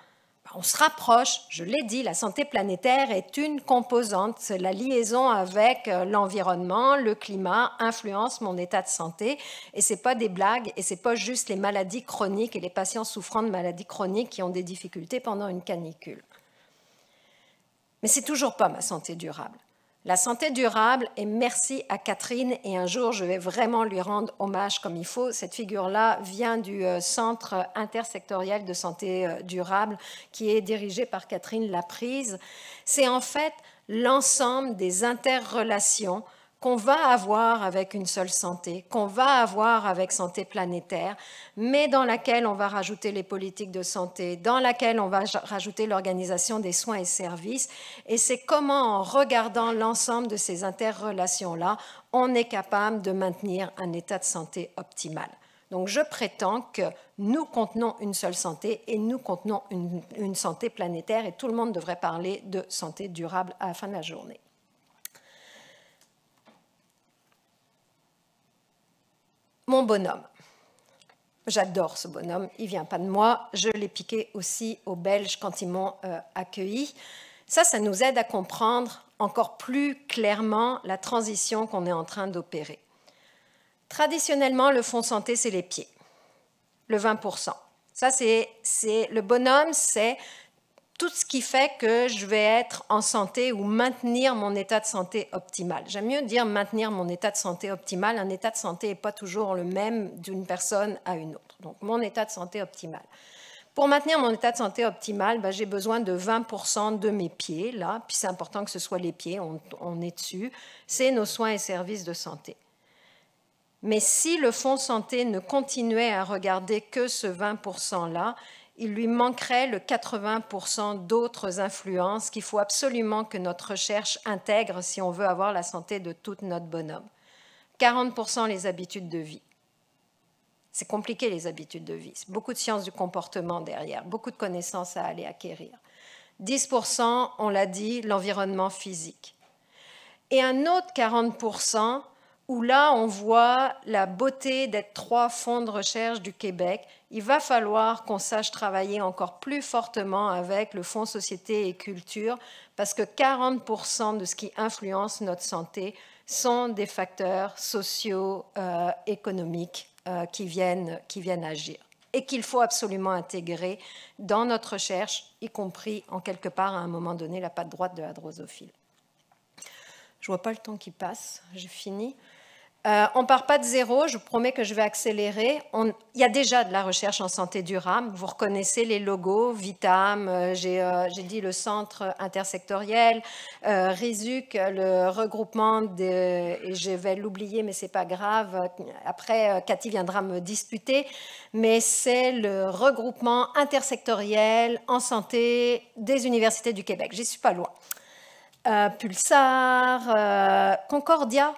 On se rapproche, je l'ai dit, la santé planétaire est une composante, c'est la liaison avec l'environnement, le climat, influence mon état de santé, et ce n'est pas des blagues, et ce n'est pas juste les maladies chroniques et les patients souffrant de maladies chroniques qui ont des difficultés pendant une canicule. Mais ce n'est toujours pas ma santé durable. La santé durable, et merci à Catherine, et un jour je vais vraiment lui rendre hommage comme il faut. Cette figure-là vient du Centre intersectoriel de santé durable qui est dirigé par Catherine Laprise. C'est en fait l'ensemble des interrelations qu'on va avoir avec une seule santé, qu'on va avoir avec santé planétaire, mais dans laquelle on va rajouter les politiques de santé, dans laquelle on va rajouter l'organisation des soins et services. Et c'est comment, en regardant l'ensemble de ces interrelations-là, on est capable de maintenir un état de santé optimal. Donc je prétends que nous contenons une seule santé et nous contenons une santé planétaire et tout le monde devrait parler de santé durable à la fin de la journée. Mon bonhomme, j'adore ce bonhomme, il ne vient pas de moi, je l'ai piqué aussi aux Belges quand ils m'ont accueilli. Ça nous aide à comprendre encore plus clairement la transition qu'on est en train d'opérer. Traditionnellement, le fonds santé, c'est les pieds, le 20%. Ça, le bonhomme, c'est tout ce qui fait que je vais être en santé ou maintenir mon état de santé optimal. J'aime mieux dire maintenir mon état de santé optimal. Un état de santé n'est pas toujours le même d'une personne à une autre. Donc, mon état de santé optimal. Pour maintenir mon état de santé optimal, j'ai besoin de 20% de mes pieds, là, puis c'est important que ce soit les pieds, on est dessus, c'est nos soins et services de santé. Mais si le fonds santé ne continuait à regarder que ce 20%-là, il lui manquerait le 80% d'autres influences qu'il faut absolument que notre recherche intègre si on veut avoir la santé de tout notre bonhomme. 40% les habitudes de vie. C'est compliqué les habitudes de vie. Beaucoup de sciences du comportement derrière, beaucoup de connaissances à aller acquérir. 10%, on l'a dit, l'environnement physique. Et un autre 40% où là, on voit la beauté d'être 3 fonds de recherche du Québec. Il va falloir qu'on sache travailler encore plus fortement avec le Fonds Société et Culture parce que 40% de ce qui influence notre santé sont des facteurs sociaux, économiques qui viennent agir et qu'il faut absolument intégrer dans notre recherche, y compris en quelque part à un moment donné la patte droite de la drosophile. Je ne vois pas le temps qui passe, j'ai fini. On ne part pas de zéro, je vous promets que je vais accélérer. Il y a déjà de la recherche en santé durable. Vous reconnaissez les logos, Vitam, j'ai dit le centre intersectoriel, RISUC, le regroupement et je vais l'oublier, mais ce n'est pas grave. Après, Cathy viendra me disputer, mais c'est le regroupement intersectoriel en santé des universités du Québec. J'y suis pas loin. Pulsar, Concordia,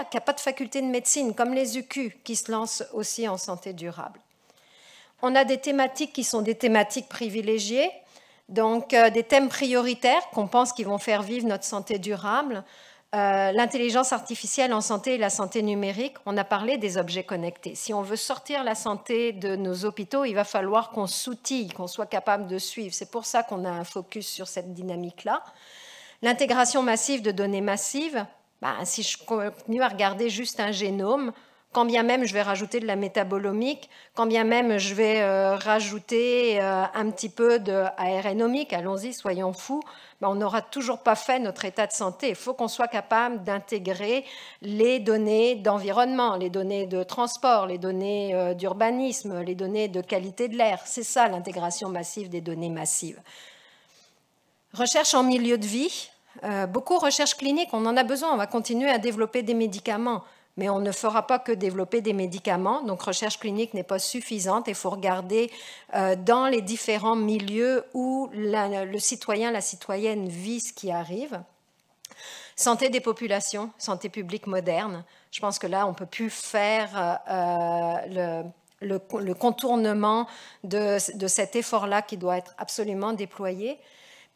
qui n'a pas de faculté de médecine, comme les UQ, qui se lancent aussi en santé durable. On a des thématiques qui sont des thématiques privilégiées, donc des thèmes prioritaires qu'on pense qui vont faire vivre notre santé durable. l'intelligence artificielle en santé et la santé numérique, on a parlé des objets connectés. Si on veut sortir la santé de nos hôpitaux, il va falloir qu'on s'outille, qu'on soit capable de suivre. C'est pour ça qu'on a un focus sur cette dynamique-là. L'intégration massive de données massives, si je continue à regarder juste un génome, quand bien même je vais rajouter de la métabolomique, quand bien même je vais rajouter un petit peu de aéronomique, allons-y, soyons fous, on n'aura toujours pas fait notre état de santé. Il faut qu'on soit capable d'intégrer les données d'environnement, les données de transport, les données d'urbanisme, les données de qualité de l'air. C'est ça l'intégration massive des données massives. Recherche en milieu de vie, beaucoup de recherche clinique, on en a besoin, on va continuer à développer des médicaments. Mais on ne fera pas que développer des médicaments, donc recherche clinique n'est pas suffisante. Il faut regarder dans les différents milieux où le citoyen, la citoyenne vit ce qui arrive. Santé des populations, santé publique moderne. Je pense que là, on ne peut plus faire le contournement de cet effort-là qui doit être absolument déployé.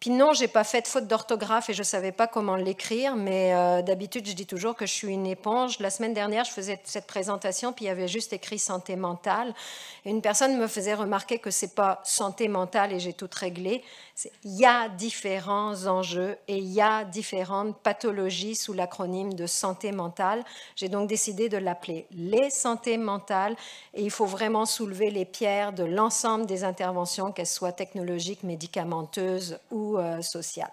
Puis non, je n'ai pas fait de faute d'orthographe et je ne savais pas comment l'écrire, mais d'habitude, je dis toujours que je suis une éponge. La semaine dernière, je faisais cette présentation, puis il y avait juste écrit santé mentale. Et une personne me faisait remarquer que ce n'est pas santé mentale et j'ai tout réglé. Il y a différents enjeux et il y a différentes pathologies sous l'acronyme de santé mentale. J'ai donc décidé de l'appeler les santé mentales et il faut vraiment soulever les pierres de l'ensemble des interventions, qu'elles soient technologiques, médicamenteuses ou sociales.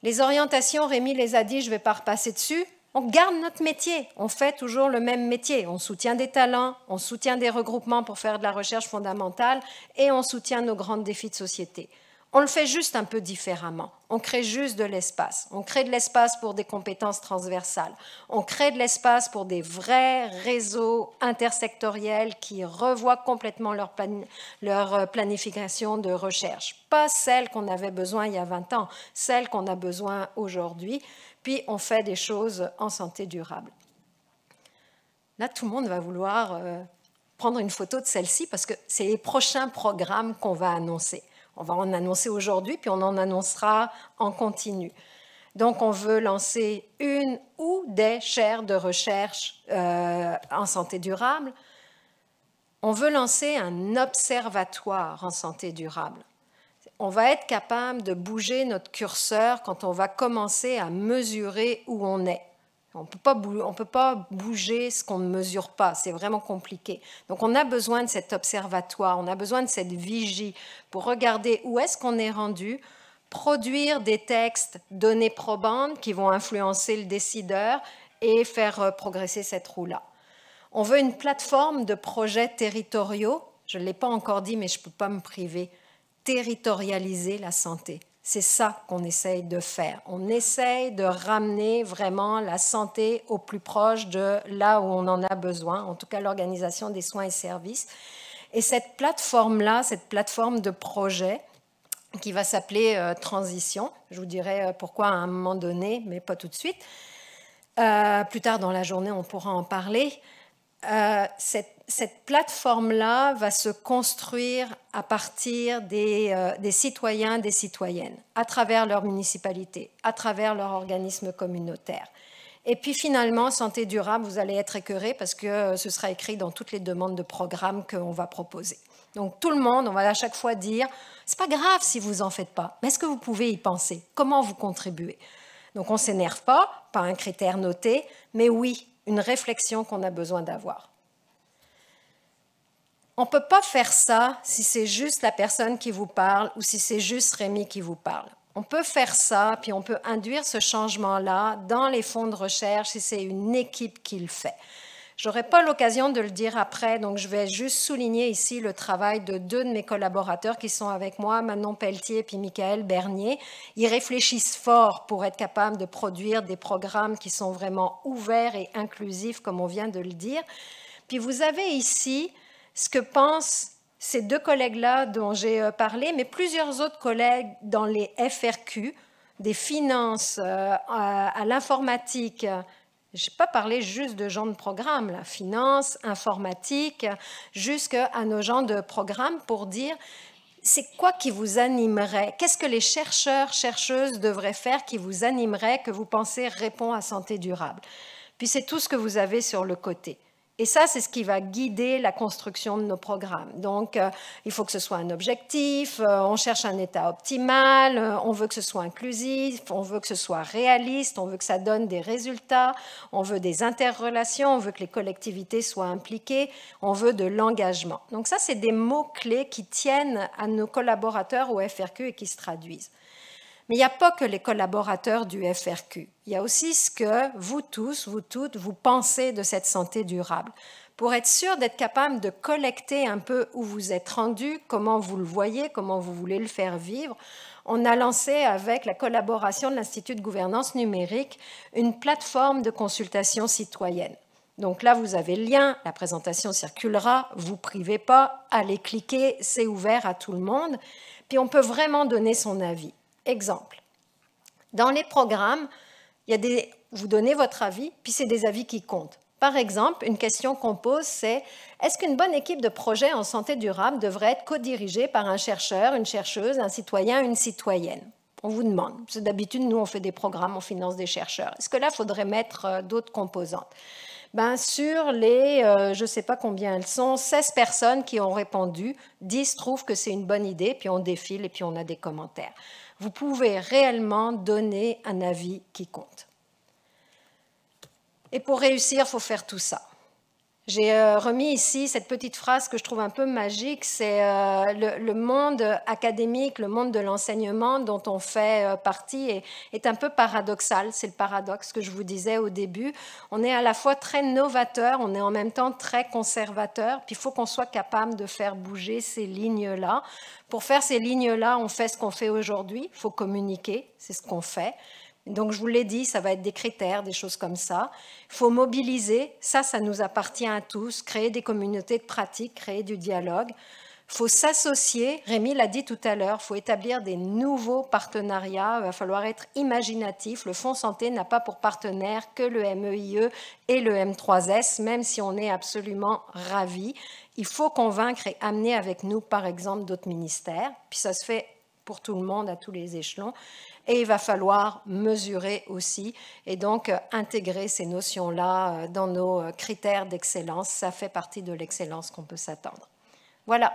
Les orientations, Rémi les a dit, je ne vais pas repasser dessus. On garde notre métier, on fait toujours le même métier. On soutient des talents, on soutient des regroupements pour faire de la recherche fondamentale et on soutient nos grands défis de société. On le fait juste un peu différemment. On crée juste de l'espace. On crée de l'espace pour des compétences transversales. On crée de l'espace pour des vrais réseaux intersectoriels qui revoient complètement leur planification de recherche. Pas celle qu'on avait besoin il y a 20 ans, celle qu'on a besoin aujourd'hui. Puis on fait des choses en santé durable. Là, tout le monde va vouloir prendre une photo de celle-ci parce que c'est les prochains programmes qu'on va annoncer. On va en annoncer aujourd'hui, puis on en annoncera en continu. Donc, on veut lancer une ou des chaires de recherche en santé durable. On veut lancer un observatoire en santé durable. On va être capable de bouger notre curseur quand on va commencer à mesurer où on est. On ne peut pas bouger ce qu'on ne mesure pas, c'est vraiment compliqué. Donc on a besoin de cet observatoire, on a besoin de cette vigie pour regarder où est-ce qu'on est rendu, produire des textes, données probantes qui vont influencer le décideur et faire progresser cette roue-là. On veut une plateforme de projets territoriaux, je ne l'ai pas encore dit mais je ne peux pas me priver, territorialiser la santé. C'est ça qu'on essaye de faire. On essaye de ramener vraiment la santé au plus proche de là où on en a besoin, en tout cas l'organisation des soins et services. Et cette plateforme-là, cette plateforme de projet qui va s'appeler Transition, je vous dirai pourquoi à un moment donné, mais pas tout de suite. Plus tard dans la journée, on pourra en parler. Cette plateforme-là va se construire à partir des citoyens, des citoyennes, à travers leur municipalité, à travers leur organisme communautaire. Et puis finalement, santé durable, vous allez être écœurés parce que ce sera écrit dans toutes les demandes de programmes qu'on va proposer. Donc tout le monde, on va à chaque fois dire, c'est pas grave si vous en faites pas, mais est-ce que vous pouvez y penser? Comment vous contribuez? Donc on ne s'énerve pas un critère noté, mais oui, une réflexion qu'on a besoin d'avoir. On ne peut pas faire ça si c'est juste la personne qui vous parle ou si c'est juste Rémi qui vous parle. On peut faire ça, puis on peut induire ce changement-là dans les fonds de recherche si c'est une équipe qui le fait. Je n'aurai pas l'occasion de le dire après, donc je vais juste souligner ici le travail de deux de mes collaborateurs qui sont avec moi, Manon Pelletier et puis Michael Bernier. Ils réfléchissent fort pour être capables de produire des programmes qui sont vraiment ouverts et inclusifs, comme on vient de le dire. Puis vous avez ici ce que pensent ces deux collègues-là dont j'ai parlé, mais plusieurs autres collègues dans les FRQ, des finances, à l'informatique. Je n'ai pas parlé juste de gens de programme, la finance, informatique, jusqu'à nos gens de programme pour dire c'est quoi qui vous animerait? Qu'est-ce que les chercheurs, chercheuses devraient faire qui vous animerait, que vous pensez répond à santé durable? Puis c'est tout ce que vous avez sur le côté. Et ça, c'est ce qui va guider la construction de nos programmes. Donc, il faut que ce soit un objectif, on cherche un état optimal, on veut que ce soit inclusif, on veut que ce soit réaliste, on veut que ça donne des résultats, on veut des interrelations, on veut que les collectivités soient impliquées, on veut de l'engagement. Donc ça, c'est des mots-clés qui tiennent à nos collaborateurs au FRQ et qui se traduisent. Mais il n'y a pas que les collaborateurs du FRQ. Il y a aussi ce que vous tous, vous toutes, vous pensez de cette santé durable. Pour être sûr d'être capable de collecter un peu où vous êtes rendu, comment vous le voyez, comment vous voulez le faire vivre, on a lancé avec la collaboration de l'Institut de gouvernance numérique une plateforme de consultation citoyenne. Donc là, vous avez le lien, la présentation circulera, vous ne privez pas, allez cliquer, c'est ouvert à tout le monde. Puis on peut vraiment donner son avis. Exemple, dans les programmes, vous donnez votre avis, puis c'est des avis qui comptent. Par exemple, une question qu'on pose, c'est est-ce qu'une bonne équipe de projet en santé durable devrait être co-dirigée par un chercheur, une chercheuse, un citoyen, une citoyenne? On vous demande. D'habitude, nous, on fait des programmes, on finance des chercheurs. Est-ce que là, il faudrait mettre d'autres composantes? Sur les, je ne sais pas combien elles sont, 16 personnes qui ont répondu, 10 trouvent que c'est une bonne idée, puis on défile et puis on a des commentaires. Vous pouvez réellement donner un avis qui compte. Et pour réussir, il faut faire tout ça. J'ai remis ici cette petite phrase que je trouve un peu magique, c'est le monde académique, le monde de l'enseignement dont on fait partie est un peu paradoxal, c'est le paradoxe que je vous disais au début. On est à la fois très novateur, on est en même temps très conservateur, puis il faut qu'on soit capable de faire bouger ces lignes-là. Pour faire ces lignes-là, on fait ce qu'on fait aujourd'hui, il faut communiquer, c'est ce qu'on fait. Donc, je vous l'ai dit, ça va être des critères, des choses comme ça. Il faut mobiliser, ça nous appartient à tous, créer des communautés de pratique, créer du dialogue. Il faut s'associer, Rémi l'a dit tout à l'heure, il faut établir des nouveaux partenariats, il va falloir être imaginatif. Le Fonds Santé n'a pas pour partenaire que le MEIE et le M3S, même si on est absolument ravis. Il faut convaincre et amener avec nous, par exemple, d'autres ministères, puis ça se fait pour tout le monde, à tous les échelons. Et il va falloir mesurer aussi et donc intégrer ces notions-là dans nos critères d'excellence. Ça fait partie de l'excellence qu'on peut s'attendre. Voilà.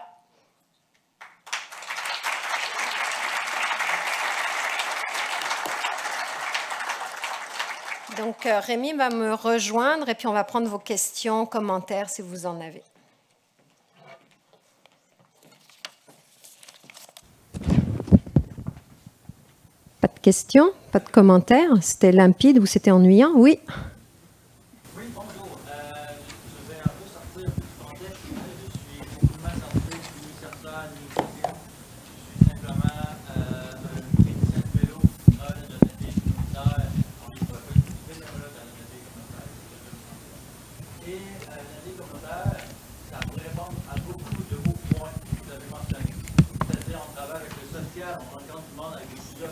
Donc Rémi va me rejoindre et puis on va prendre vos questions, commentaires si vous en avez. Pas de questions, pas de commentaires. C'était limpide ou c'était ennuyant? Oui. Oui, bonjour. Je vais un peu sortir du contexte. Je suis aucunement sorti ni chercheur ni musicien. Je suis simplement un technicien de vélo dans la donalité communautaire. On n'est pas bénévole dans la donalité communautaire. Et la donalité communautaire, ça pourrait répondre à beaucoup de vos points que vous avez mentionnés. C'est-à-dire, on travaille avec le social, on rencontre du monde avec des sujets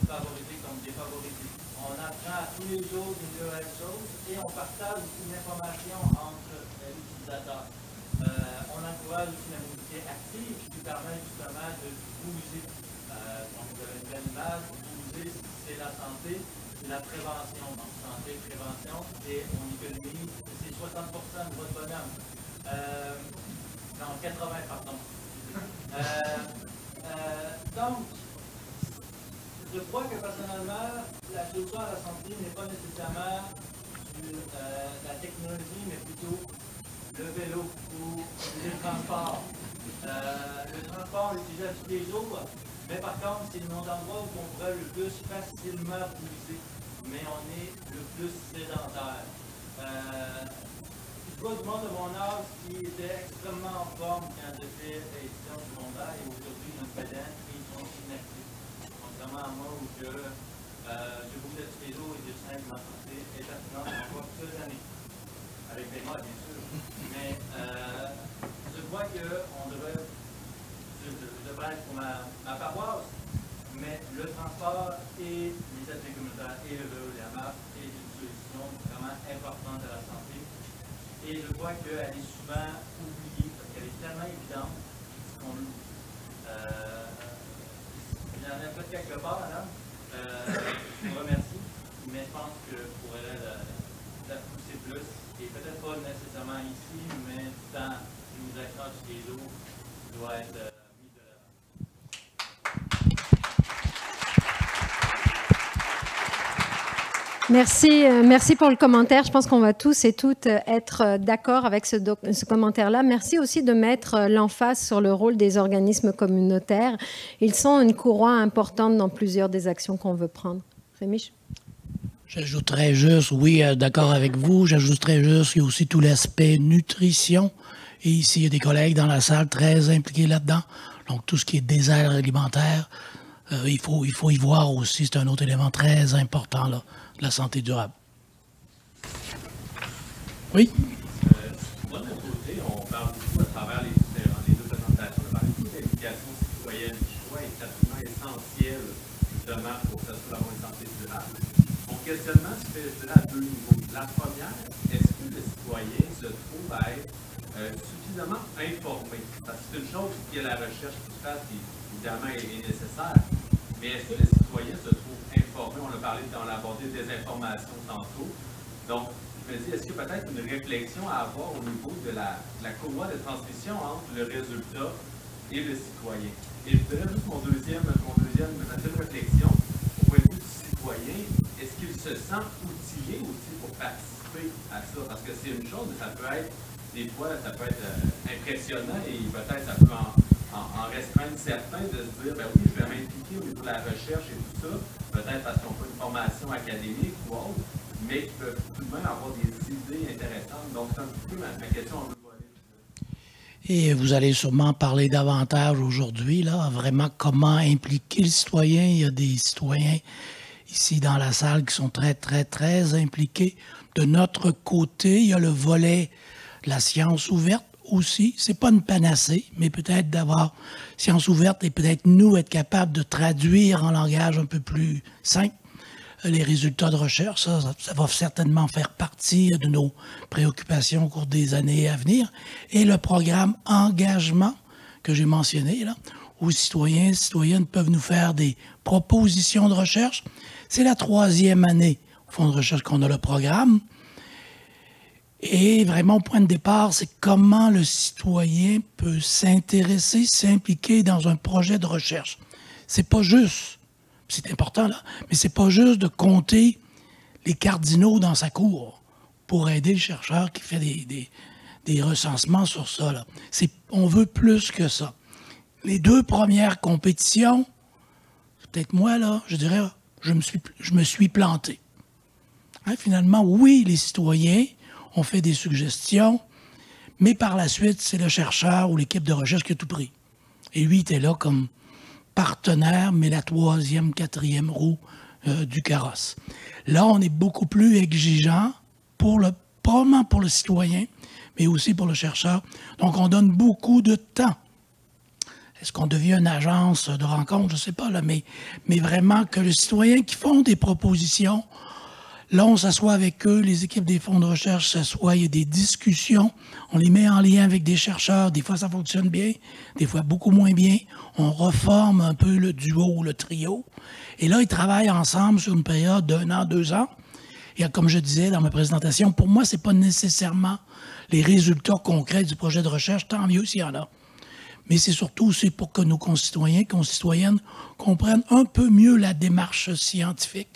favorisés comme défavorisés. On apprend à tous les jours des nouvelles choses et on partage aussi l'information entre les utilisateurs. On encourage aussi la mobilité active qui permet justement de bouger. Donc vous avez une belle image, bouger, c'est la santé, c'est la prévention. Donc santé, prévention, et on économise, c'est 60% de votre bonhomme. Non, 80, pardon. Donc, je crois que personnellement, la solution à la santé n'est pas nécessairement la technologie, mais plutôt le vélo ou les transports. Le transport est utilisé tous les jours, mais par contre, c'est l'endroit où on pourrait le plus facilement bouger, mais on est le plus sédentaire. Je vois du monde de mon âge qui était extrêmement en forme quand j'étais étudiant secondaire et aujourd'hui, notre pédant, ils sont inactifs. Contrairement à moi où je bougeais tous les jours et je sens que ma santé est pertinente encore plusieurs années. Avec des mots, bien sûr. Mais je crois qu'on devrait, je devrais être pour ma paroisse, mais le transport et les activités communautaires et le vélo et la marche est une solution vraiment importante à la santé. Et je crois qu'elle est souvent oubliée parce qu'elle est tellement évidente. qu'on loue. Il y en a peut-être quelque part, madame. Je vous remercie, mais je pense que je pourrais la pousser plus, et peut-être pas nécessairement ici, mais dans l'utilisation du réseau doit être mis de l'avant. Merci pour le commentaire. Je pense qu'on va tous et toutes être d'accord avec ce commentaire-là. Merci aussi de mettre l'emphase sur le rôle des organismes communautaires. Ils sont une courroie importante dans plusieurs des actions qu'on veut prendre. Rémi? J'ajouterais juste, oui, d'accord avec vous, j'ajouterais juste qu'il y a aussi tout l'aspect nutrition. Et ici, il y a des collègues dans la salle très impliqués là-dedans. Donc, tout ce qui est désert alimentaire, il faut y voir aussi. C'est un autre élément très important là, de la santé durable. Oui? Moi, de mon côté, on parle beaucoup à travers les deux présentations, on parle beaucoup d'implication citoyenne, qui, je crois, est absolument essentiel, justement, pour s'assurer d'avoir une santé durable. Mon questionnement se fait à deux niveaux. La première, est-ce que le citoyen se trouve à être suffisamment informé? Parce que c'est une chose que la recherche qui se fasse, qui évidemment est nécessaire, mais est-ce que le citoyen se trouve informé? On a abordé des informations tantôt. Donc, je me dis, est-ce qu'il y a peut-être une réflexion à avoir au niveau de la courroie de transmission entre le résultat et le citoyen? Et je dirais juste ma deuxième réflexion, au point de vue du citoyen, est-ce qu'il se sent outillé aussi pour participer à ça? Parce que c'est une chose, mais ça peut être, des fois, ça peut être impressionnant et peut-être ça peut en restreindre certains de se dire, ben oui, je vais m'impliquer au niveau de la recherche et tout ça, peut-être parce qu'ils n'ont pas une formation académique ou autre, mais qui peuvent tout de même avoir des idées intéressantes. Donc, c'est un petit peu ma question en deux volets. Et vous allez sûrement parler davantage aujourd'hui, là, vraiment comment impliquer le citoyen. Il y a des citoyens ici dans la salle qui sont très, très, très impliqués. De notre côté, il y a le volet de la science ouverte aussi. C'est pas une panacée, mais peut-être d'avoir science ouverte et peut-être nous être capables de traduire en langage un peu plus simple les résultats de recherche. Ça va certainement faire partie de nos préoccupations au cours des années à venir. Et le programme engagement que j'ai mentionné, là, où citoyens et citoyennes peuvent nous faire des propositions de recherche. C'est la 3e année au fond de recherche qu'on a le programme. Et vraiment, au point de départ, c'est comment le citoyen peut s'intéresser, s'impliquer dans un projet de recherche. C'est pas juste, c'est important là, mais c'est pas juste de compter les cardinaux dans sa cour pour aider le chercheur qui fait des recensements sur ça, là. On veut plus que ça. Les 2 premières compétitions, peut-être moi, là, je dirais, je me suis planté. Hein, finalement, oui, les citoyens ont fait des suggestions, mais par la suite, c'est le chercheur ou l'équipe de recherche qui a tout pris. Et lui, il était là comme partenaire, mais la 3e, 4e roue du carrosse. Là, on est beaucoup plus exigeant, probablement pour le citoyen, mais aussi pour le chercheur. Donc, on donne beaucoup de temps. Est-ce qu'on devient une agence de rencontre? Je ne sais pas, là, mais vraiment que le citoyen qui font des propositions, là, on s'assoit avec eux, les équipes des fonds de recherche s'assoient, il y a des discussions, on les met en lien avec des chercheurs, des fois ça fonctionne bien, des fois beaucoup moins bien, on reforme un peu le duo ou le trio, et là, ils travaillent ensemble sur une période d'1 an, 2 ans, et comme je disais dans ma présentation, pour moi, c'est pas nécessairement les résultats concrets du projet de recherche, tant mieux s'il y en a. Mais c'est surtout aussi pour que nos concitoyens, concitoyennes comprennent un peu mieux la démarche scientifique.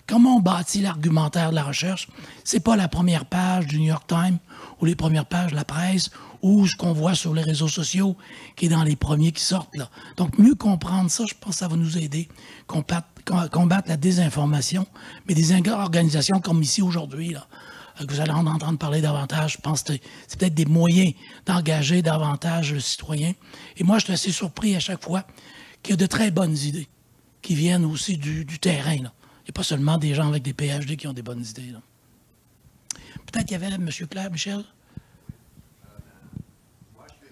Comment on bâtit l'argumentaire de la recherche? C'est pas la première page du New York Times ou les premières pages de la presse ou ce qu'on voit sur les réseaux sociaux qui est dans les premiers qui sortent là. Donc, mieux comprendre ça, je pense que ça va nous aider combattre la désinformation, mais des organisations comme ici aujourd'hui, là, que vous allez en entendre parler davantage. Je pense que c'est peut-être des moyens d'engager davantage le citoyen. Et moi, je suis assez surpris à chaque fois qu'il y a de très bonnes idées qui viennent aussi du terrain, là. Il n'y a pas seulement des gens avec des PhD qui ont des bonnes idées, là. Peut-être qu'il y avait M. Claire, Michel? Moi, je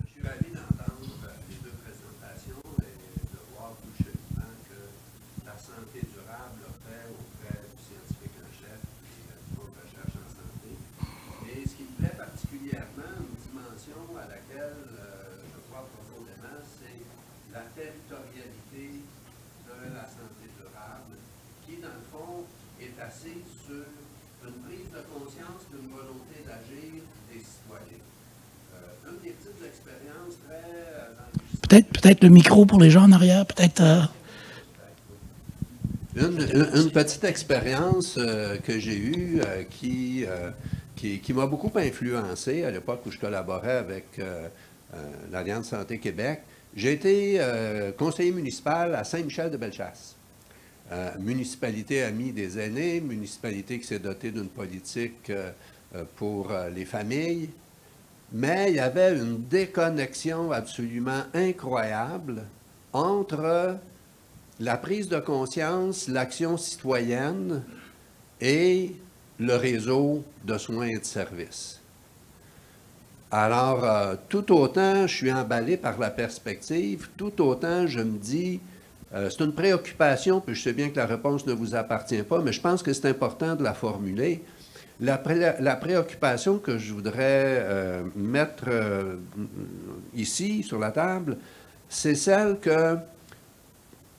suis ravi d'entendre les 2 présentations et de voir tout cheminement que la santé durable a fait auprès du scientifique en chef et du fonds de recherche en santé. Et ce qui me plaît particulièrement, une dimension à laquelle je crois Peut-être le micro pour les gens en arrière, peut-être... Une petite expérience que j'ai eue qui m'a beaucoup influencé à l'époque où je collaborais avec l'Alliance Santé Québec. J'ai été conseiller municipal à Saint-Michel-de-Bellechasse. Municipalité amie des aînés, municipalité qui s'est dotée d'une politique pour les familles. Mais il y avait une déconnexion absolument incroyable entre la prise de conscience, l'action citoyenne et le réseau de soins et de services. Alors, tout autant je suis emballé par la perspective, tout autant je me dis, c'est une préoccupation, puis je sais bien que la réponse ne vous appartient pas, mais je pense que c'est important de la formuler. La préoccupation que je voudrais mettre ici, sur la table, c'est celle que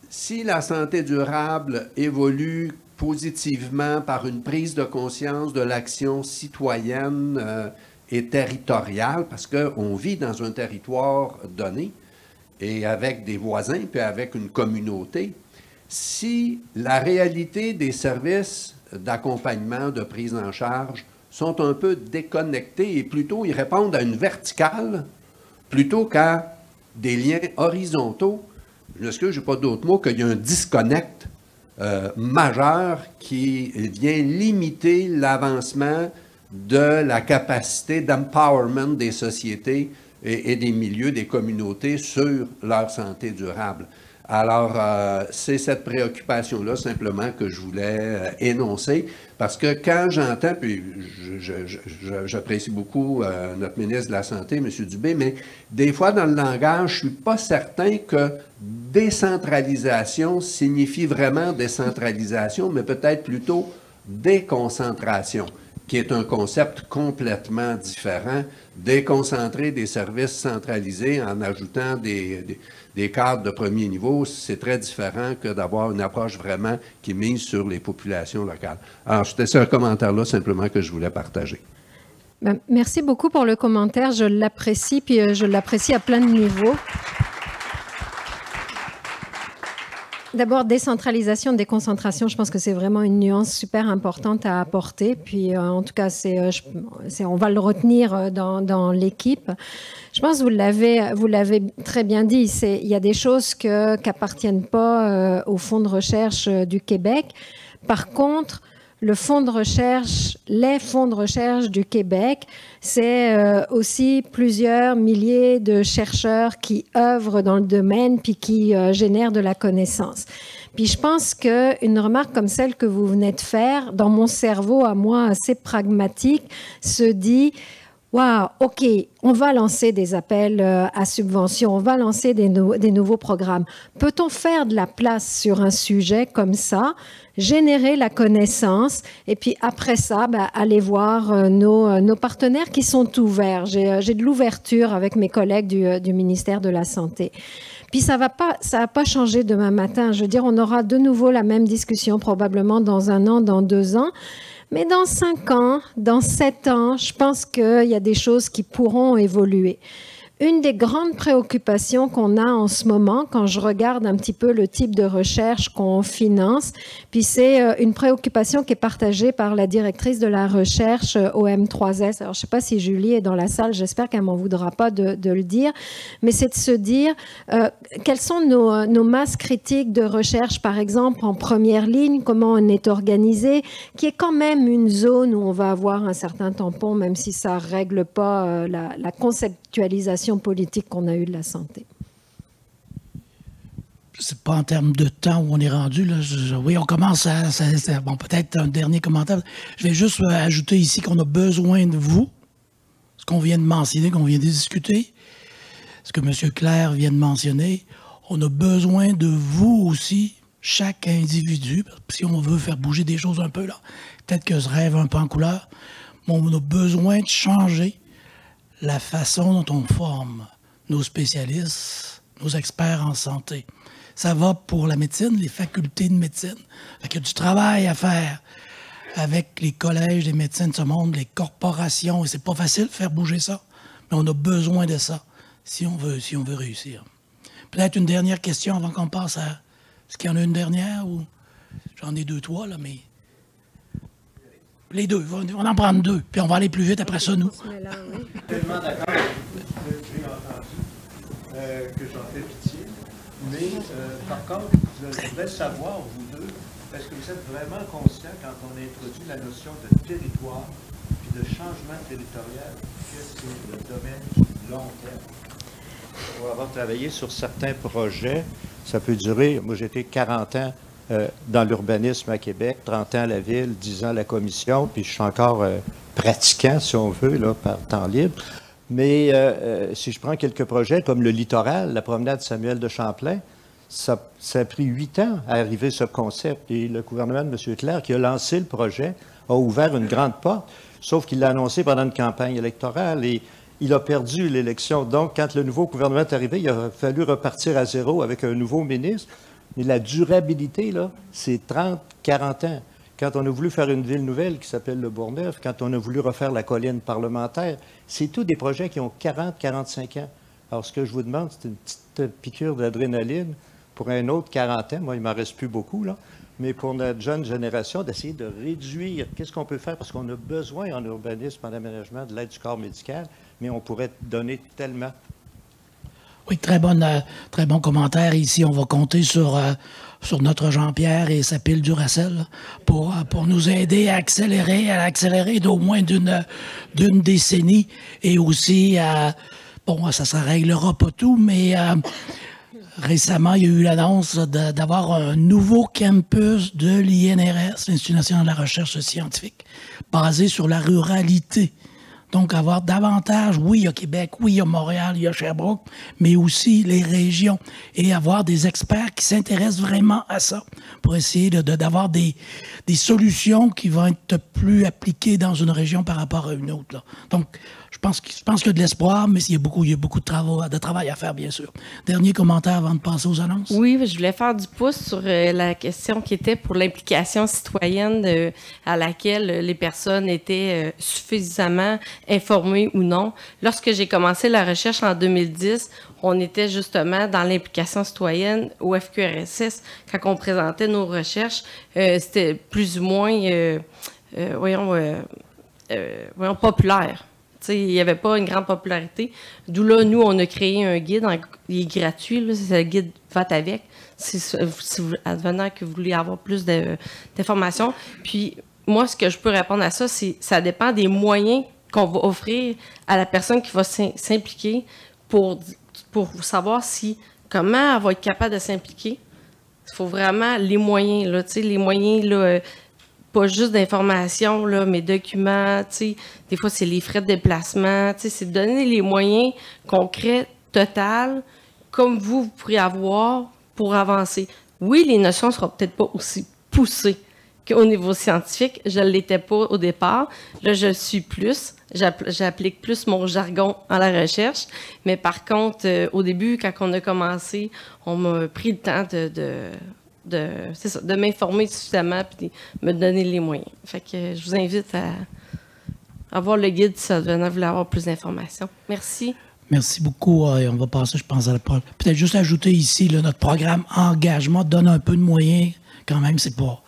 si la santé durable évolue positivement par une prise de conscience de l'action citoyenne et territoriale, parce qu'on vit dans un territoire donné, et avec des voisins, puis avec une communauté, si la réalité des services d'accompagnement, de prise en charge, sont un peu déconnectés et plutôt ils répondent à une verticale plutôt qu'à des liens horizontaux, je m'excuse, je n'ai pas d'autre mot qu'il y a un disconnect majeur qui vient limiter l'avancement de la capacité d'empowerment des sociétés et des milieux, des communautés sur leur santé durable. Alors, c'est cette préoccupation-là simplement que je voulais énoncer, parce que quand j'entends, puis j'apprécie beaucoup notre ministre de la Santé, M. Dubé, mais des fois dans le langage, je ne suis pas certain que décentralisation signifie vraiment décentralisation, mais peut-être plutôt déconcentration, qui est un concept complètement différent. Déconcentrer des services centralisés en ajoutant des cadres de premier niveau, c'est très différent que d'avoir une approche vraiment qui mise sur les populations locales. Alors, c'était ce commentaire-là simplement que je voulais partager. Ben, merci beaucoup pour le commentaire. Je l'apprécie, puis je l'apprécie à plein de niveaux. D'abord, décentralisation, déconcentration, je pense que c'est vraiment une nuance super importante à apporter. Puis, en tout cas, on va le retenir dans l'équipe. Je pense que vous l'avez très bien dit. Il y a des choses qui n'appartiennent pas au Fonds de recherche du Québec. Par contre, les fonds de recherche du Québec, c'est aussi plusieurs milliers de chercheurs qui œuvrent dans le domaine puis qui génèrent de la connaissance. Puis je pense qu'une remarque comme celle que vous venez de faire, dans mon cerveau à moi assez pragmatique, se dit « Wow, OK, on va lancer des appels à subventions, on va lancer des nouveaux programmes. Peut-on faire de la place sur un sujet comme ça, générer la connaissance et puis après ça, aller voir nos partenaires qui sont ouverts. J'ai de l'ouverture avec mes collègues du ministère de la Santé. Puis ça va pas changer demain matin. Je veux dire, on aura de nouveau la même discussion probablement dans 1 an, dans 2 ans. Mais dans 5 ans, dans 7 ans, je pense qu'il y a des choses qui pourront évoluer. Une des grandes préoccupations qu'on a en ce moment, quand je regarde un petit peu le type de recherche qu'on finance, puis c'est une préoccupation qui est partagée par la directrice de la recherche OM3S. Alors, je ne sais pas si Julie est dans la salle, j'espère qu'elle ne m'en voudra pas de le dire, mais c'est de se dire quelles sont nos masses critiques de recherche, par exemple, en première ligne, comment on est organisé, qui est quand même une zone où on va avoir un certain tampon, même si ça ne règle pas la conceptualisation politique qu'on a eue de la santé. C'est pas en termes de temps où on est rendu. Là. Oui, on commence à... bon, peut-être un dernier commentaire. Je vais juste ajouter ici qu'on a besoin de vous, ce qu'on vient de mentionner, qu'on vient de discuter, ce que M. Claire vient de mentionner. On a besoin de vous aussi, chaque individu, si on veut faire bouger des choses un peu, là. Peut-être que je rêve un peu en couleur, mais on a besoin de changer la façon dont on forme nos spécialistes, nos experts en santé. Ça va pour la médecine, les facultés de médecine. Il y a du travail à faire avec les collèges des médecins de ce monde, les corporations. Et c'est pas facile de faire bouger ça, mais on a besoin de ça si on veut réussir. Peut-être une dernière question avant qu'on passe à... Est-ce qu'il y en a une dernière ou... J'en ai 2, 3, là, mais... Les deux, on va en prendre 2, puis on va aller plus vite après ça, nous. Je suis tellement d'accord avec ce que j'ai entendu, que j'en fais pitié. Mais par contre, je voudrais savoir, vous deux, est-ce que vous êtes vraiment conscient quand on introduit la notion de territoire puis de changement territorial, que c'est le domaine du long terme? Pour avoir travaillé sur certains projets, ça peut durer, moi j'ai été 40 ans dans l'urbanisme à Québec, 30 ans à la ville, 10 ans à la commission, puis je suis encore pratiquant, si on veut, là, par temps libre. Mais si je prends quelques projets comme le littoral, la promenade Samuel de Champlain, ça a pris 8 ans à arriver ce concept. Et le gouvernement de M. Clerc, qui a lancé le projet, a ouvert une grande porte, sauf qu'il l'a annoncé pendant une campagne électorale et il a perdu l'élection. Donc, quand le nouveau gouvernement est arrivé, il a fallu repartir à zéro avec un nouveau ministre. Mais la durabilité, là, c'est 30, 40 ans. Quand on a voulu faire une ville nouvelle qui s'appelle le Bourgneuf, quand on a voulu refaire la colline parlementaire, c'est tous des projets qui ont 40, 45 ans. Alors, ce que je vous demande, c'est une petite piqûre d'adrénaline pour un autre 40 ans. Moi, il ne m'en reste plus beaucoup, là. Mais pour notre jeune génération, d'essayer de réduire. Qu'est-ce qu'on peut faire? Parce qu'on a besoin en urbanisme, en aménagement, de l'aide du corps médical, mais on pourrait donner tellement. Oui, très bon commentaire. Ici, on va compter sur notre Jean-Pierre et sa pile Duracell pour nous aider à accélérer d'au moins d'une décennie et aussi bon, ça ne réglera pas tout, mais récemment, il y a eu l'annonce d'avoir un nouveau campus de l'INRS, l'Institut national de la recherche scientifique, basé sur la ruralité. Donc, avoir davantage, oui, il y a Québec, oui, il y a Montréal, il y a Sherbrooke, mais aussi les régions. Et avoir des experts qui s'intéressent vraiment à ça pour essayer d'avoir des solutions qui vont être plus appliquées dans une région par rapport à une autre, là. Donc, je pense qu'il y a de l'espoir, mais il y a beaucoup de travail à faire, bien sûr. Dernier commentaire avant de passer aux annonces? Oui, je voulais faire du pouce sur la question qui était pour l'implication citoyenne à laquelle les personnes étaient suffisamment informées ou non. Lorsque j'ai commencé la recherche en 2010, on était justement dans l'implication citoyenne au FQRSS. Quand on présentait nos recherches, c'était plus ou moins, populaire. Il n'y avait pas une grande popularité. D'où là, nous, on a créé un guide. Il est gratuit. C'est le guide Va-t-avec. Si vous advenant que vous voulez avoir plus d'informations. Puis, moi, ce que je peux répondre à ça, c'est ça dépend des moyens qu'on va offrir à la personne qui va s'impliquer pour savoir comment elle va être capable de s'impliquer. Il faut vraiment les moyens, là, les moyens, là, pas juste d'informations, là, mais documents, des fois, c'est les frais de déplacement, c'est de donner les moyens concrets, total, comme vous pourriez avoir pour avancer. Oui, les notions ne seront peut-être pas aussi poussées qu'au niveau scientifique. Je ne l'étais pas au départ. Là, je le suis plus. J'applique plus mon jargon en la recherche. Mais par contre, au début, quand on a commencé, on m'a pris le temps de m'informer suffisamment et de me donner les moyens. Fait que je vous invite à voir le guide si vous voulez avoir plus d'informations. Merci. Merci beaucoup. On va passer, je pense, à la prochaine. Peut-être juste ajouter ici, là, notre programme Engagement donne un peu de moyens. Quand même, c'est pas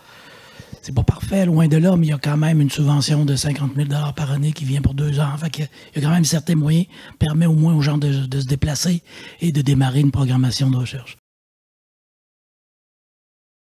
parfait, loin de là, mais il y a quand même une subvention de 50 000 $ par année qui vient pour 2 ans. Fait qu'il y a quand même certains moyens, permet au moins aux gens de se déplacer et de démarrer une programmation de recherche.